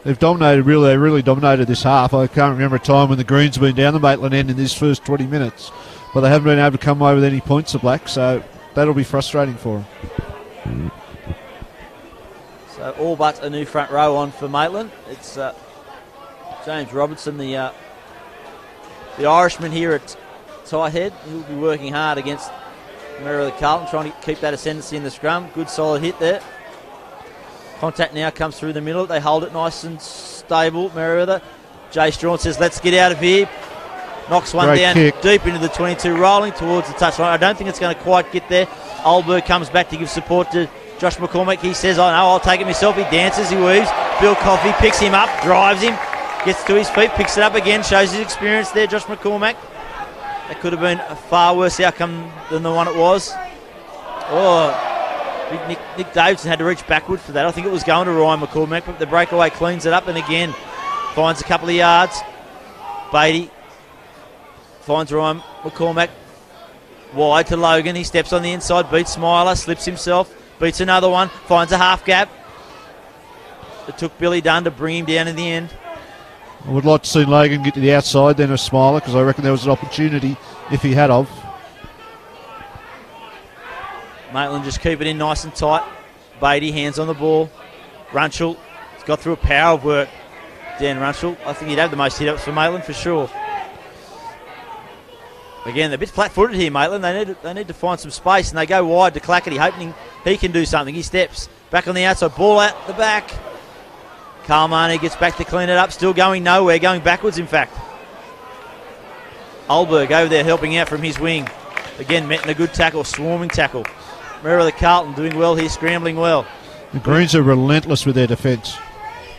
They've dominated, they really dominated this half. I can't remember a time when the Greens have been down the Maitland end in this first 20 minutes, but they haven't been able to come away with any points, the Blacks, so that'll be frustrating for them. So all but a new front row on for Maitland. It's James Robertson, the Irishman here at tight head. He'll be working hard against Merewether Carlton, trying to keep that ascendancy in the scrum. Good solid hit there. Contact now comes through the middle. They hold it nice and stable. Merewether Jay Strawn says, let's get out of here. Knocks one Great down kick. deep into the 22, rolling towards the touchline. I don't think it's going to quite get there. Olberg comes back to give support to Josh McCormack. He says, I know, I'll take it myself. He dances, he weaves. Bill Coffey picks him up, drives him, gets to his feet, picks it up again, shows his experience there, Josh McCormack. That could have been a far worse outcome than the one it was. Oh, big Nick Davidson had to reach backward for that. I think it was going to Ryan McCormack, but the breakaway cleans it up and again finds a couple of yards. Beatty finds Ryan McCormack wide to Logan. He steps on the inside, beats Smiler, slips himself, beats another one, finds a half gap. It took Billy Dunn to bring him down in the end. I would like to see Logan get to the outside, then a Smiler, because I reckon there was an opportunity if he had of. Maitland just keep it in nice and tight. Beatty, hands on the ball. Runchell has got through a power of work. Dan Runchell, I think he'd have the most hit-ups for Maitland for sure. Again, they're a bit flat-footed here, Maitland. They need to find some space, and they go wide to Clackety, hoping he can do something. He steps back on the outside, ball out the back. Carl Marnie gets back to clean it up, still going nowhere, going backwards, in fact. Olberg over there helping out from his wing. Again, met in a good tackle, swarming tackle. Merewether Carlton doing well here, scrambling well. The Greens are relentless with their defence.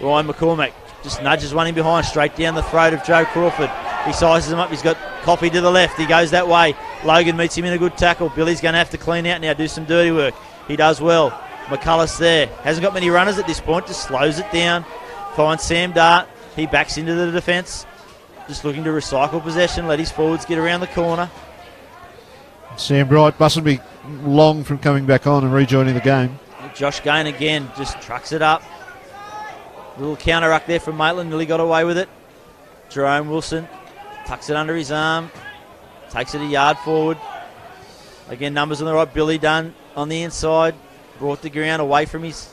Ryan McCormack just nudges one in behind, straight down the throat of Joe Crawford. He sizes him up, he's got Coffey to the left, he goes that way. Logan meets him in a good tackle. Billy's going to have to clean out now, do some dirty work. He does well. McCullus there, hasn't got many runners at this point, just slows it down. Finds Sam Dart, he backs into the defence, just looking to recycle possession, let his forwards get around the corner. Sam Bright mustn't be long from coming back on and rejoining the game. Josh Gain again just trucks it up. Little counter ruck there from Maitland, nearly got away with it. Jerome Wilson tucks it under his arm, takes it a yard forward. Again, numbers on the right. Billy Dunn on the inside, brought the ground away from his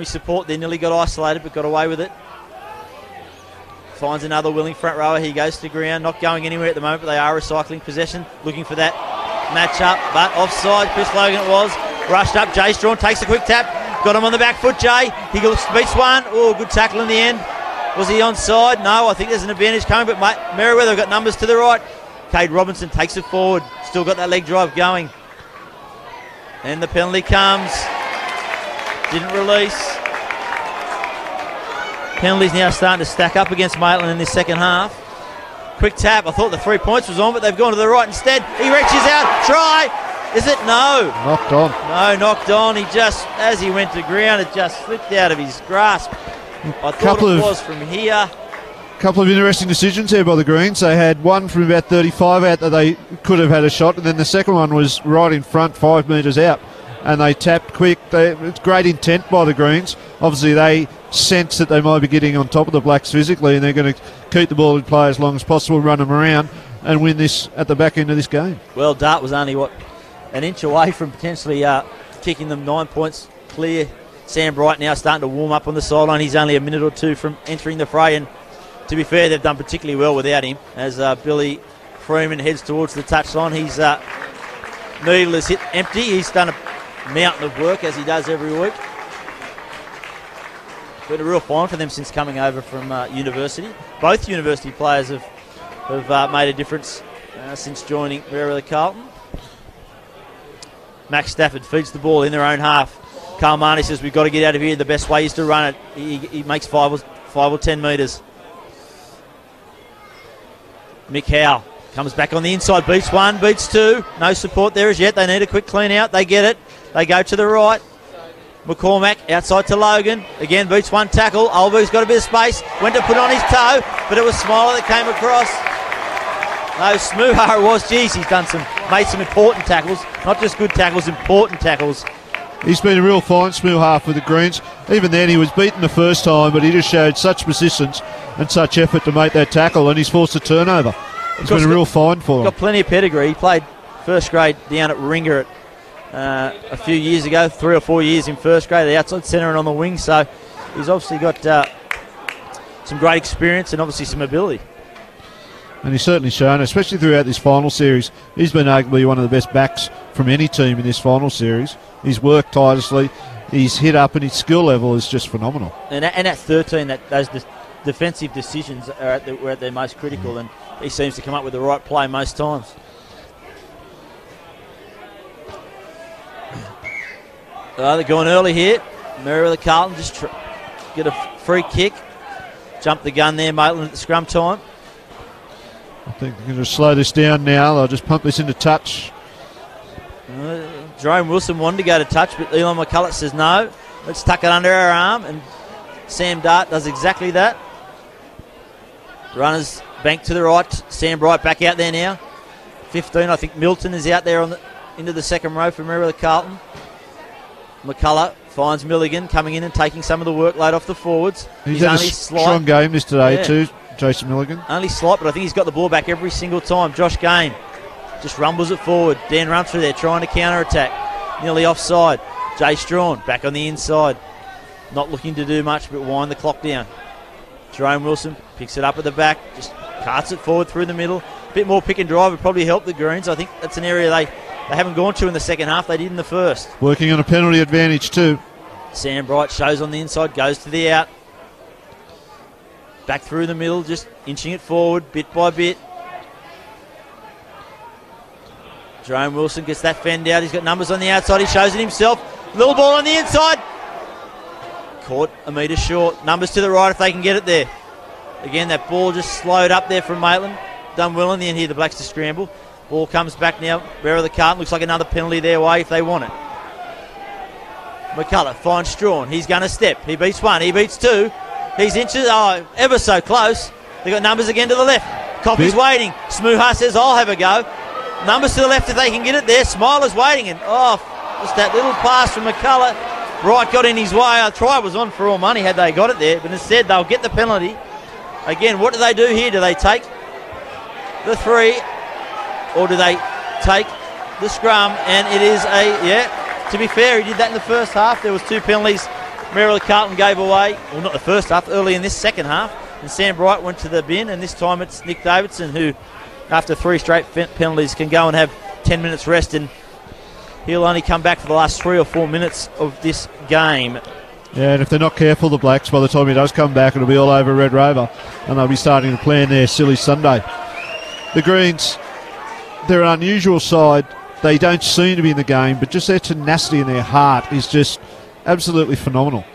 support there, nearly got isolated but got away with it. Finds another willing front rower, he goes to ground, not going anywhere at the moment, but they are recycling possession, looking for that match up, but offside. Chris Logan it was, rushed up, Jay Strawn takes a quick tap, got him on the back foot, Jay, he beats one. Oh, good tackle in the end. Was he onside? No, I think there's an advantage coming, but Merewether got numbers to the right. Cade Robinson takes it forward, still got that leg drive going. And the penalty comes, didn't release. Penalties now starting to stack up against Maitland in this second half. Quick tap, I thought the 3 points was on, but they've gone to the right instead. He reaches out, try, is it? No. Knocked on. No, knocked on. He just, as he went to ground, it just slipped out of his grasp. I thought it was from here. Couple of interesting decisions here by the Greens. They had one from about 35 out that they could have had a shot, and then the second one was right in front, 5 metres out, and they tapped quick. It's great intent by the Greens. Obviously, they sense that they might be getting on top of the Blacks physically, and they're going to keep the ball in play as long as possible, run them around, and win this at the back end of this game. Well, Dart was only, an inch away from potentially kicking them 9 points clear. Sam Bright now starting to warm up on the sideline. He's only a minute or two from entering the fray, and to be fair, they've done particularly well without him. As Billy Freeman heads towards the touchline, his needle is hit empty. He's done a mountain of work, as he does every week. Been a real find for them since coming over from university. Both university players have made a difference since joining Merewether Carlton. Max Stafford feeds the ball in their own half. Carl Marnie says, we've got to get out of here. The best way is to run it. He makes 5 or 10 metres. Mick Howe comes back on the inside, beats one, beats two. No support there as yet. They need a quick clean out. They get it. They go to the right. McCormack outside to Logan. Again, beats one tackle. Olberg's got a bit of space. Went to put on his toe, but it was Smiler that came across. No, Smoohar it was. Geez, he's made some important tackles. Not just good tackles, important tackles. He's been a real fine Smoohar for the Greens. Even then, he was beaten the first time, but he just showed such persistence and such effort to make that tackle, and he's forced a turnover. It's been a real fine for him. Got plenty of pedigree. He played first grade down at Ringer a few years ago, 3 or 4 years in first grade, the outside centre and on the wing, so he's obviously got some great experience and obviously some ability. And he's certainly shown, especially throughout this final series, he's been arguably one of the best backs from any team in this final series. He's worked tirelessly, he's hit up, and his skill level is just phenomenal. And at 13, those defensive decisions were at their most critical, and he seems to come up with the right play most times. They're going early here. Merewether Carlton just get a free kick. Jump the gun there, Maitland, at the scrum time. I think they're going to slow this down now. They'll just pump this into touch. Jerome Wilson wanted to go to touch, but Elon McCulloch says no. Let's tuck it under our arm, and Sam Dart does exactly that. Runners bank to the right. Sam Bright back out there now. 15, I think Milton is out there into the second row for Merewether Carlton. McCulloch finds Milligan coming in and taking some of the workload off the forwards. He's had a strong game this today too, Jason Milligan. Only slight, but I think he's got the ball back every single time. Josh Gain just rumbles it forward. Dan runs through there trying to counter-attack. Nearly offside. Jay Strawn back on the inside. Not looking to do much but wind the clock down. Jerome Wilson picks it up at the back. Just carts it forward through the middle. A bit more pick and drive would probably help the Greens. I think that's an area they haven't gone to in the second half. They did in the first. Working on a penalty advantage too. Sam Bright shows on the inside, goes to the out. Back through the middle, just inching it forward bit by bit. Jerome Wilson gets that fend out. He's got numbers on the outside. He shows it himself. Little ball on the inside. Caught a metre short. Numbers to the right if they can get it there. Again, that ball just slowed up there from Maitland. Done well in the end here, the Blacks to scramble. Ball comes back now. Merewether Carlton looks like another penalty their way if they want it. McCulloch finds Strawn. He's going to step. He beats one. He beats two. He's inches. Oh, ever so close. They've got numbers again to the left. Coffey's waiting. Smooha says, I'll have a go. Numbers to the left if they can get it there. Smiler's waiting. And just that little pass from McCulloch. Bright got in his way. A try was on for all money had they got it there. But instead, they'll get the penalty. Again, what do they do here? Do they take the three? Or do they take the scrum? And it is to be fair, he did that in the first half. There was two penalties Merewether Carlton gave away. Well, not the first half, early in this second half. And Sam Bright went to the bin, and this time it's Nick Davidson who, after three straight penalties, can go and have 10 minutes rest, and he'll only come back for the last 3 or 4 minutes of this game. Yeah, and if they're not careful, the Blacks, by the time he does come back, it'll be all over Red Rover, and they'll be starting to plan their silly Sunday. The Greens, they're an unusual side. They don't seem to be in the game, but just their tenacity and their heart is just absolutely phenomenal.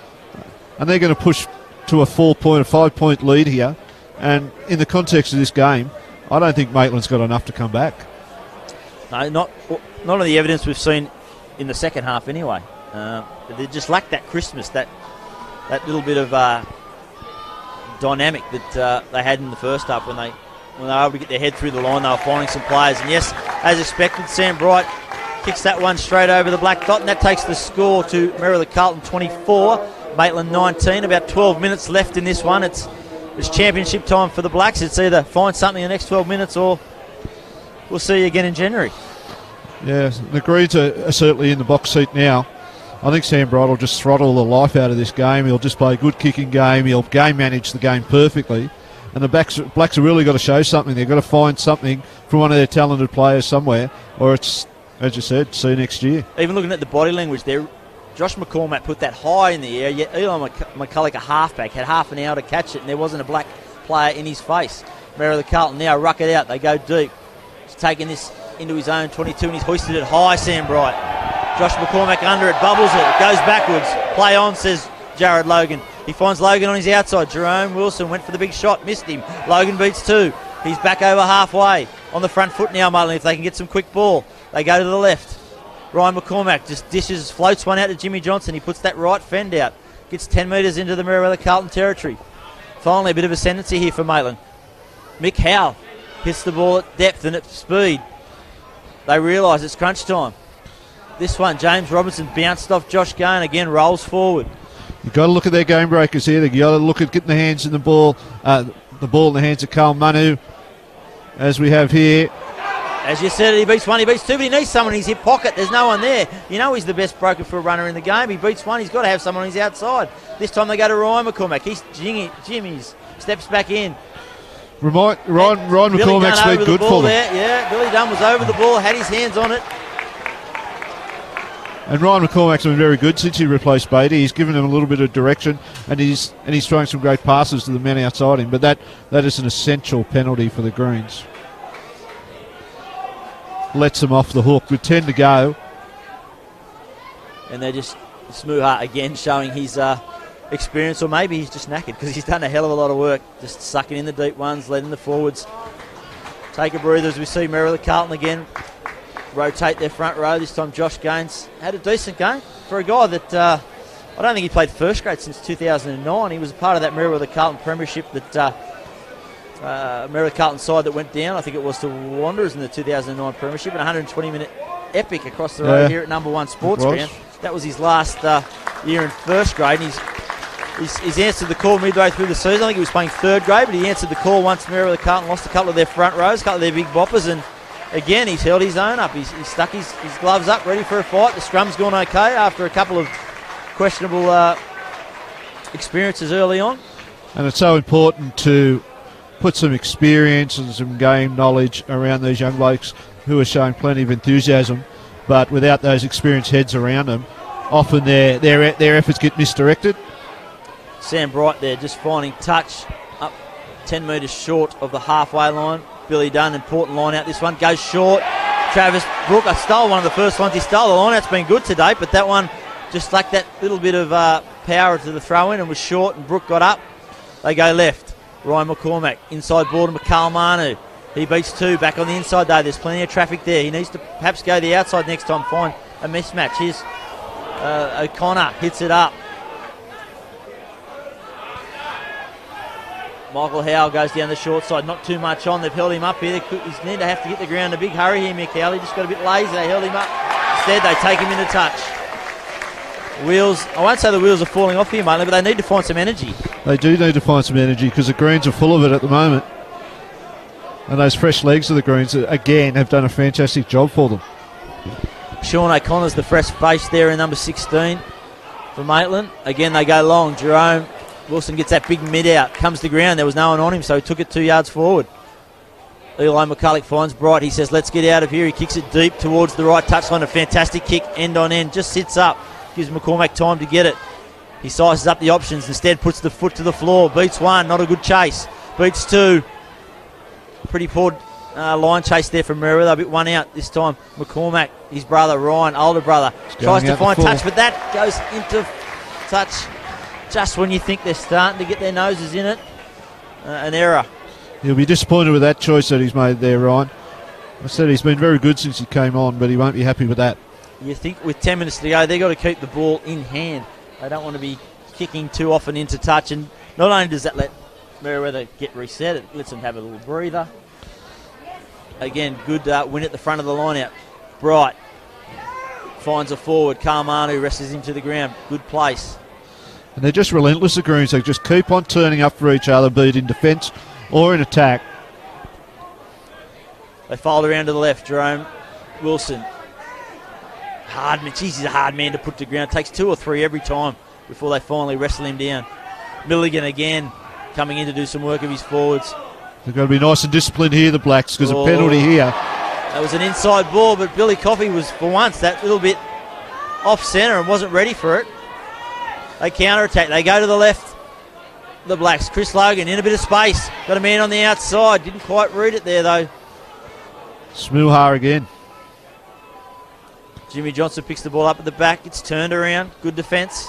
And they're going to push to a 5-point lead here. And in the context of this game, I don't think Maitland's got enough to come back. No, not on the evidence we've seen in the second half anyway. They just lack that crispness, that little bit of dynamic that they had in the first half when they were able to get their head through the line. They were finding some players, and yes, as expected, Sam Bright kicks that one straight over the black dot, and that takes the score to Merewether Carlton 24, Maitland 19. About 12 minutes left in this one. It's championship time for the Blacks. It's either find something in the next 12 minutes or we'll see you again in January. Yeah, the Greens are certainly in the box seat now. I think Sam Bright will just throttle the life out of this game. He'll just play a good kicking game. He'll game manage the game perfectly. And the Blacks have really got to show something. They've got to find something from one of their talented players somewhere, or it's, as you said, see you next year. Even looking at the body language there, Josh McCormack put that high in the air, yet Eli McCulloch, a halfback, had half an hour to catch it, and there wasn't a black player in his face. Merewether Carlton now ruck it out. They go deep. He's taking this into his own 22, and he's hoisted it high, Sam Bright. Josh McCormack under it, bubbles it, it goes backwards. Play on, says Jared Logan. He finds Logan on his outside. Jerome Wilson went for the big shot, missed him. Logan beats two. He's back over halfway. On the front foot now, Maitland, if they can get some quick ball. They go to the left. Ryan McCormack just dishes, floats one out to Jimmy Johnson. He puts that right fend out. Gets 10 metres into the Merewether Carlton territory. Finally, a bit of ascendancy here for Maitland. Mick Howe hits the ball at depth and at speed. They realise it's crunch time. This one, James Robinson bounced off Josh Gain, again rolls forward. You've got to look at their game breakers here. You've got to look at getting the hands in the ball in the hands of Carl Manu, as we have here. As you said, he beats one, he beats two, but he needs someone in his hip pocket. There's no one there. You know he's the best broker for a runner in the game. He beats one, he's got to have someone on his outside. This time they go to Ryan McCormack. He's Jimmy's steps back in. Ryan McCormack's been good for them. Yeah, Billy Dunn was over the ball, had his hands on it. And Ryan McCormack's been very good since he replaced Beatty. He's given him a little bit of direction, and he's throwing some great passes to the men outside him. But that is an essential penalty for the Greens. Lets them off the hook with 10 to go. And they're just Smuha again showing his experience, or maybe he's just knackered because he's done a hell of a lot of work, just sucking in the deep ones, letting the forwards take a breather as we see Merewether Carlton again rotate their front row. This time Josh Gaines had a decent game for a guy that I don't think he played first grade since 2009. He was a part of that Merewether Carlton premiership that Merewether Carlton side that went down. I think it was to Wanderers in the 2009 premiership, an 120-minute epic across the road here at number 1 Sports Ground. That was his last year in first grade, and he's answered the call midway through the season. I think he was playing third grade, but he answered the call once Merewether Carlton lost a couple of their front rows, a couple of their big boppers, and again, he's held his own up. He's stuck his gloves up, ready for a fight. The scrum's gone okay after a couple of questionable experiences early on. And it's so important to put some experience and some game knowledge around these young blokes who are showing plenty of enthusiasm, but without those experienced heads around them, often their efforts get misdirected. Sam Bright there just finding touch up 10 metres short of the halfway line. Billy Dunn, important line out. This one goes short. Travis Brook, I stole one of the first ones he stole. The line out's been good today, but that one just lacked that little bit of power to the throw in and was short, and Brook got up. They go left. Ryan McCormack, inside ball to McCall Manu. He beats 2, back on the inside though. There's plenty of traffic there. He needs to perhaps go the outside next time, find a mismatch. Here's O'Connor, hits it up. Michael Howell goes down the short side, not too much on. They've held him up here. He's need to have to get the ground in a big hurry here, Mick Howell. He just got a bit lazy. They held him up. Instead, they take him into touch. Wheels, I won't say the wheels are falling off here, Maitland, but they need to find some energy. They do need to find some energy because the Greens are full of it at the moment. And those fresh legs of the Greens, again, have done a fantastic job for them. Sean O'Connor's the fresh face there in number 16 for Maitland. Again, they go long. Jerome Wilson gets that big mid out, comes to ground. There was no one on him, so he took it 2 yards forward. Eli McCulloch finds Bright. He says, let's get out of here. He kicks it deep towards the right touchline. A fantastic kick, end on end. Just sits up. Gives McCormack time to get it. He sizes up the options. Instead, puts the foot to the floor. Beats 1. Not a good chase. Beats 2. Pretty poor line chase there from Merewether. A bit one out this time. McCormack, his brother Ryan, older brother, tries to find touch, but that goes into touch just when you think they're starting to get their noses in it. An error. He'll be disappointed with that choice that he's made there, Ryan. I said he's been very good since he came on, but he won't be happy with that. You think with 10 minutes to go, they've got to keep the ball in hand. They don't want to be kicking too often into touch, and not only does that let Merewether get reset, it lets them have a little breather. Again, good win at the front of the line out. Bright finds a forward. Carmanu wrestles him to the ground. Good place. And they're just relentless, the Greens. They just keep on turning up for each other, be it in defence or in attack. They fold around to the left. Jerome Wilson. Hard man. Jeez, he's a hard man to put to ground. Takes 2 or 3 every time before they finally wrestle him down. Milligan again coming in to do some work of his forwards. They've got to be nice and disciplined here, the Blacks, because a penalty here. That was an inside ball, but Billy Coffey was, for once, that little bit off centre and wasn't ready for it. They counter-attack. They go to the left. The Blacks. Chris Logan in a bit of space. Got a man on the outside. Didn't quite read it there, though. Smuha again. Jimmy Johnson picks the ball up at the back. It's turned around. Good defence.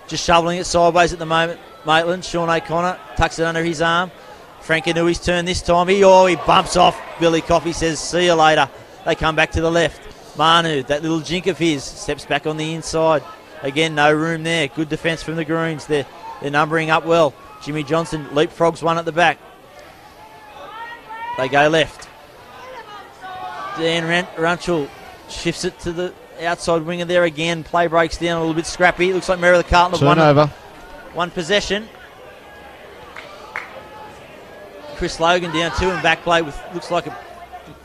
Just shoveling it sideways at the moment. Maitland, Sean O'Connor, tucks it under his arm. Frank Anui's turn this time. He bumps off. Billy Coffey says, see you later. They come back to the left. Manu, that little jink of his, steps back on the inside. Again, no room there. Good defence from the Greens. They're numbering up well. Jimmy Johnson leapfrogs one at the back. They go left. Dan Runchell shifts it to the outside winger there again. Play breaks down a little bit scrappy. Looks like Merewether Carlton have turnover. One possession. Chris Logan down 2 and back play with looks like a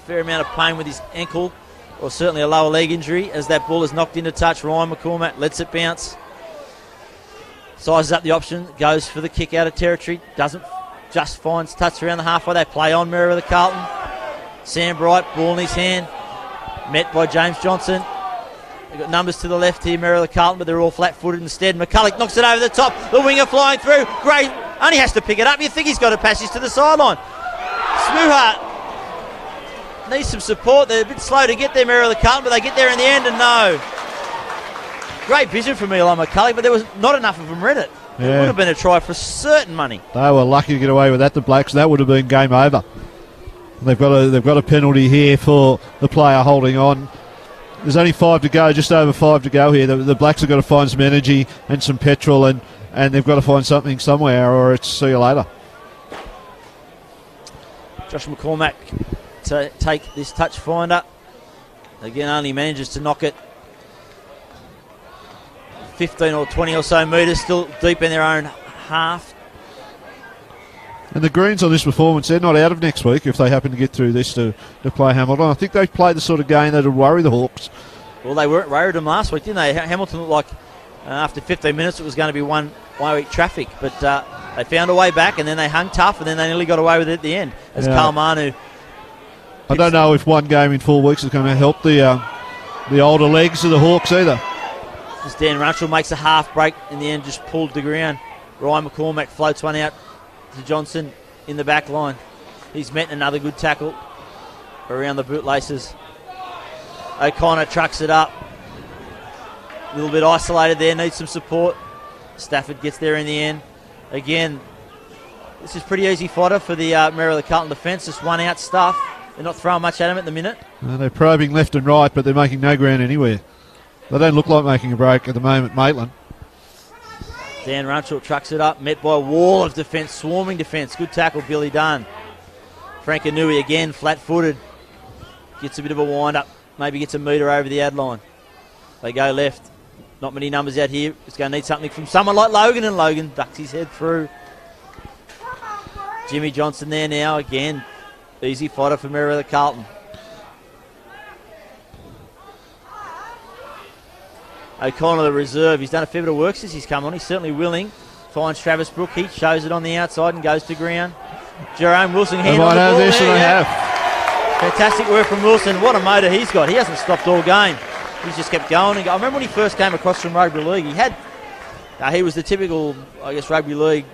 fair amount of pain with his ankle, or certainly a lower leg injury, as that ball is knocked into touch. Ryan McCormack lets it bounce. Sizes up the option, goes for the kick out of territory. Doesn't, just finds touch around the halfway. They play on Merewether Carlton. Sam Bright, ball in his hand. Met by James Johnson. They've got numbers to the left here, Merewether Carlton, but they're all flat-footed instead. McCulloch knocks it over the top. The winger flying through. Gray only has to pick it up. You think he's got a passage to the sideline. Smuhart needs some support. They're a bit slow to get there, Merewether Carlton, but they get there in the end, and no. Great vision from Eli McCulloch, but there was not enough of them read it. It would have been a try for certain money. They were lucky to get away with that, the Blacks. That would have been game over. They've got a penalty here for the player holding on. There's only 5 to go, just over 5 to go here. The Blacks have got to find some energy and some petrol, and they've got to find something somewhere, or it's see you later. Josh McCormack to take this touch finder. Again, only manages to knock it 15 or 20 or so metres, still deep in their own half. And the Greens on this performance, they're not out of next week if they happen to get through this to play Hamilton. I think they've played the sort of game that would worry the Hawks. Well, they worried them last week, didn't they? Hamilton looked like after 15 minutes it was going to be one-way traffic, but they found a way back, and then they hung tough, and then they nearly got away with it at the end. As Karl Manu. I don't know if one game in 4 weeks is going to help the older legs of the Hawks either. As Dan Runchell makes a half break in the end, just pulled the ground. Ryan McCormack floats one out to Johnson in the back line. He's met another good tackle around the bootlaces. O'Connor trucks it up. A little bit isolated there, needs some support. Stafford gets there in the end. Again, this is pretty easy fodder for the Merewether Carlton defence. Just one out stuff. They're not throwing much at him at the minute. They're probing left and right, but they're making no ground anywhere. They don't look like making a break at the moment, Maitland. Dan Runchell trucks it up, met by a wall of defence, swarming defence. Good tackle, Billy Dunn. Frank Anui again, flat-footed. Gets a bit of a wind-up, maybe gets a metre over the ad line. They go left. Not many numbers out here. It's going to need something from someone like Logan, and Logan ducks his head through. Jimmy Johnson there now, again. Easy fodder for Merewether Carlton. O'Connor, the reserve, he's done a fair bit of work since he's come on. He's certainly willing. Finds Travis Brook. He shows it on the outside and goes to ground. Jerome Wilson hand on the ball. This and have. Fantastic work from Wilson. What a motor he's got. He hasn't stopped all game. He's just kept going. I remember when he first came across from rugby league, he was the typical, I guess, rugby league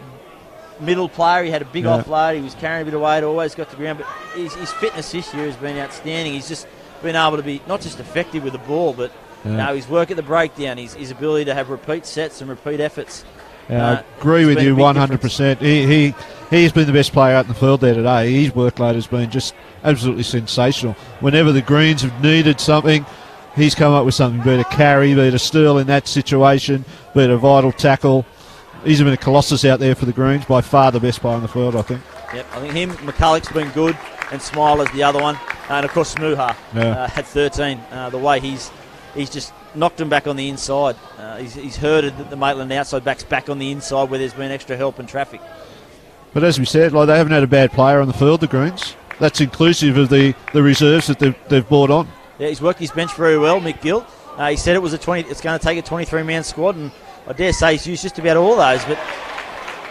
middle player. He had a big offload. He was carrying a bit of weight, always got to ground. But his fitness this year has been outstanding. He's just been able to be not just effective with the ball, but his work at the breakdown, his ability to have repeat sets and repeat efforts. I agree with you 100%. He's been the best player out in the field there today. His workload has been just absolutely sensational. Whenever the Greens have needed something, he's come up with something, be it a carry, be it a steal in that situation, be it a vital tackle. He's been a colossus out there for the Greens, by far the best player in the field, I think. Yep, I think McCulloch's been good, and Smiler's the other one. And, of course, Smuhart had 13. The way he's just knocked him back on the inside. He's herded the Maitland outside backs back on the inside where there's been extra help and traffic. But as we said, they haven't had a bad player on the field, the Greens. That's inclusive of the reserves that they've brought on. Yeah, he's worked his bench very well, Mick Gill. He said it's going to take a 23-man squad, and I dare say he's used just about all those. But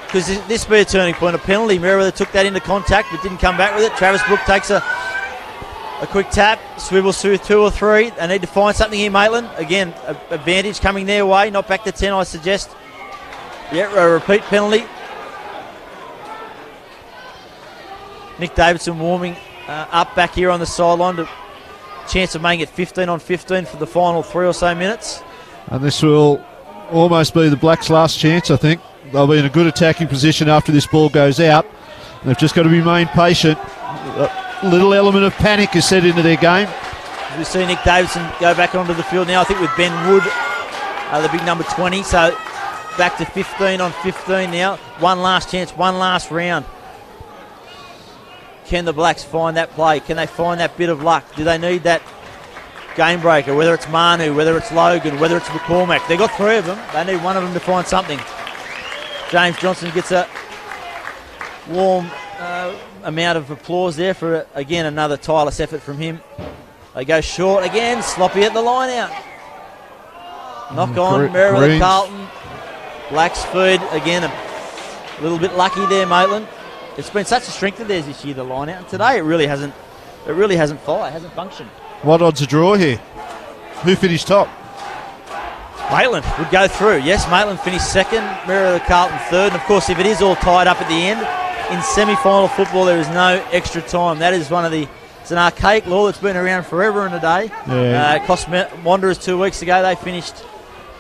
because this be a turning point, a penalty, Merewether took that into contact but didn't come back with it. Travis Brook takes a quick tap, swivels through 2 or 3. They need to find something here, Maitland. Again, advantage coming their way, not back to 10, I suggest. Yeah, a repeat penalty. Nick Davidson warming up back here on the sideline to chance of making it 15 on 15 for the final 3 or so minutes. And this will almost be the Blacks' last chance, I think. They'll be in a good attacking position after this ball goes out. They've just got to remain patient. A little element of panic is set into their game. We see Nick Davidson go back onto the field now, I think with Ben Wood, the big number 20. So back to 15 on 15 now. One last chance, one last round. Can the Blacks find that play? Can they find that bit of luck? Do they need that game breaker, whether it's Manu, whether it's Logan, whether it's McCormack? They've got 3 of them. They need one of them to find something. James Johnson gets a warm amount of applause there for, again, another tireless effort from him. They go short again, sloppy at the line out. Knock on, Merewether Carlton. Blacks feed, again, a little bit lucky there, Maitland. It's been such a strength of theirs this year, the line out, and today it really hasn't fired, hasn't functioned. What odds a draw here? Who finished top? Maitland would go through. Yes, Maitland finished second, Merewether Carlton third. And of course, if it is all tied up at the end, in semi-final football, there is no extra time. That is it's an archaic law that's been around forever and a day. Yeah. It cost Wanderers 2 weeks ago. They finished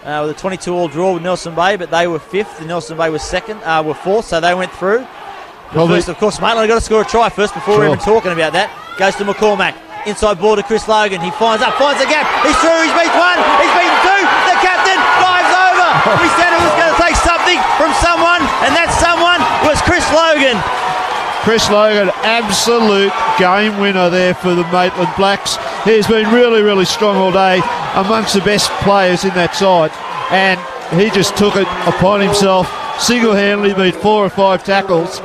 with a 22-all draw with Nelson Bay, but they were fifth, and Nelson Bay was were fourth, so they went through. First, of course, Maitland got to score a try first before we're even talking about that. Goes to McCormack. Inside ball to Chris Logan. He finds a gap. He's through. He's beat one. He's beaten two. The captain dives over. We said it was going to take something from someone, and that someone was Chris Logan. Chris Logan, absolute game winner there for the Maitland Blacks. He's been really, really strong all day, amongst the best players in that side, and he just took it upon himself, single-handedly beat 4 or 5 tackles,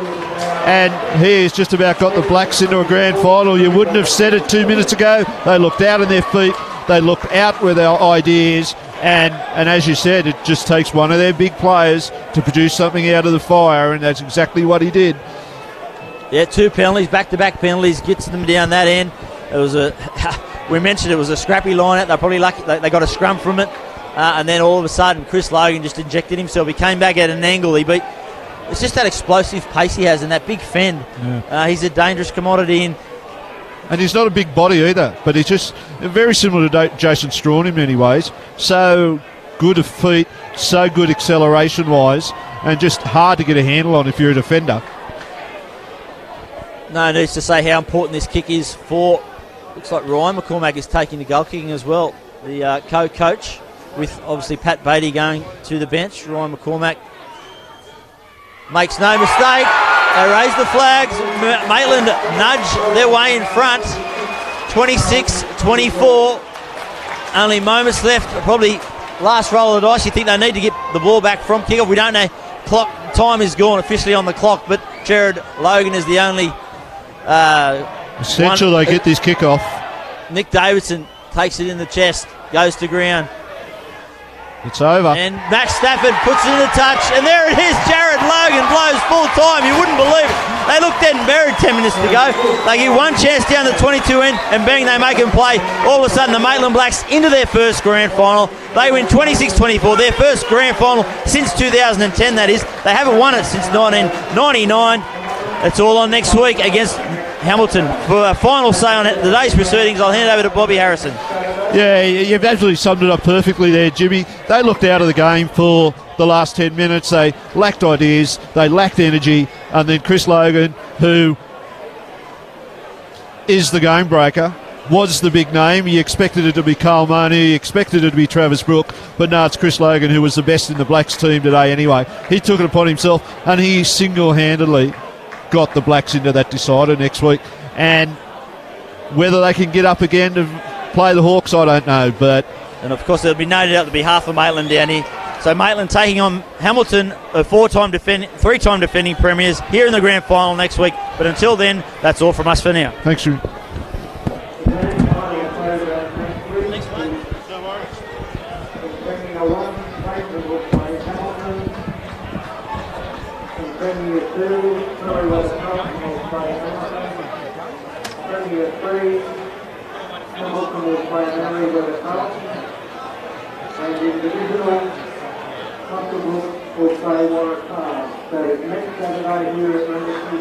and he has just about got the Blacks into a grand final. You wouldn't have said it 2 minutes ago. They looked out on their feet, they looked out with our ideas, and as you said, it just takes one of their big players to produce something out of the fire, and that's exactly what he did. Yeah, 2 penalties, back-to-back penalties, gets them down that end. It was we mentioned it was a scrappy line-out. They're probably lucky they got a scrum from it, and then all of a sudden Chris Logan just injected himself. He came back at an angle. It's just that explosive pace he has and that big fend. Yeah. He's a dangerous commodity. And he's not a big body either, but he's just very similar to Jason Strawn in many ways. So good of feet, so good acceleration-wise, and just hard to get a handle on if you're a defender. No needs to say how important this kick is for. Looks like Ryan McCormack is taking the goal kicking as well. The co-coach, with obviously Pat Beatty going to the bench. Ryan McCormack makes no mistake. They raise the flags. Maitland nudge their way in front. 26-24. Only moments left. Probably last roll of the dice. You think they need to get the ball back from kickoff. We don't know. Time is gone officially on the clock, but Jared Logan is the only essential they get this kick off. Nick Davidson takes it in the chest, goes to ground. It's over. And Matt Stafford puts it in the touch, and there it is. Jared Logan blows full time. You wouldn't believe it. They looked dead and buried 10 minutes to go. They get one chance down the 22 end, and bang, they make them play. All of a sudden, the Maitland Blacks into their first grand final. They win 26-24, their first grand final since 2010, that is. They haven't won it since 1999. It's all on next week against Hamilton. For a final say on the day's proceedings, I'll hand over to Bobby Harrison. Yeah, you've absolutely summed it up perfectly there, Jimmy. They looked out of the game for the last 10 minutes. They lacked ideas, they lacked energy, and then Chris Logan, who is the game breaker, was the big name. You expected it to be Carl Money, you expected it to be Travis Brooke, but no, it's Chris Logan who was the best in the Blacks team today anyway. He took it upon himself, and he single-handedly got the Blacks into that decider next week. And whether they can get up again to play the Hawks, I don't know. And of course, it'll be no doubt to be half of Maitland down here. So Maitland taking on Hamilton, a three-time defending premiers, here in the grand final next week. But until then, that's all from us for now. Thanks, Jimmy. Hamilton will play Merewether Carlton, and individual Constable will play Warwick Farm. So next Saturday here at Merewether,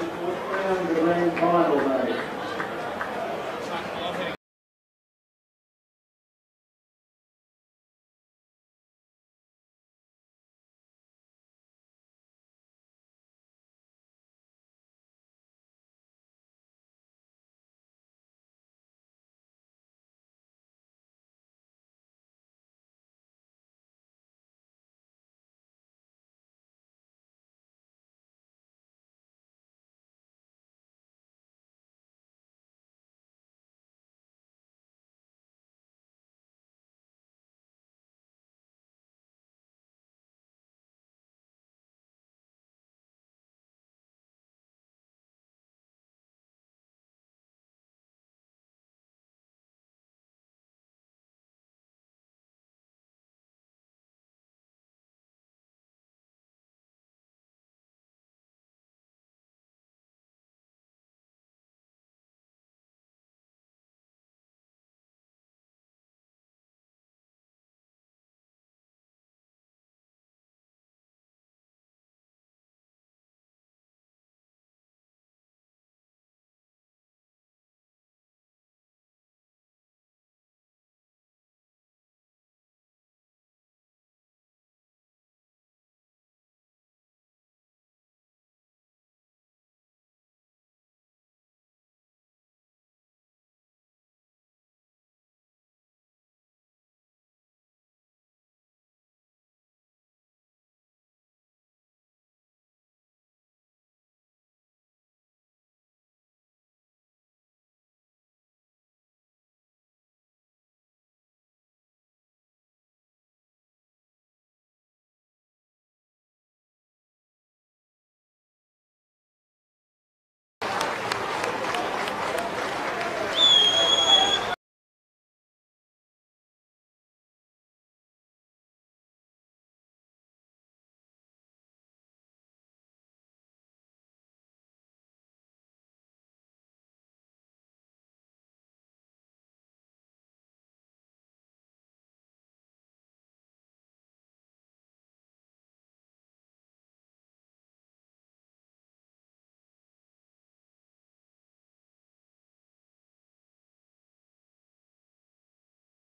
the grand final day.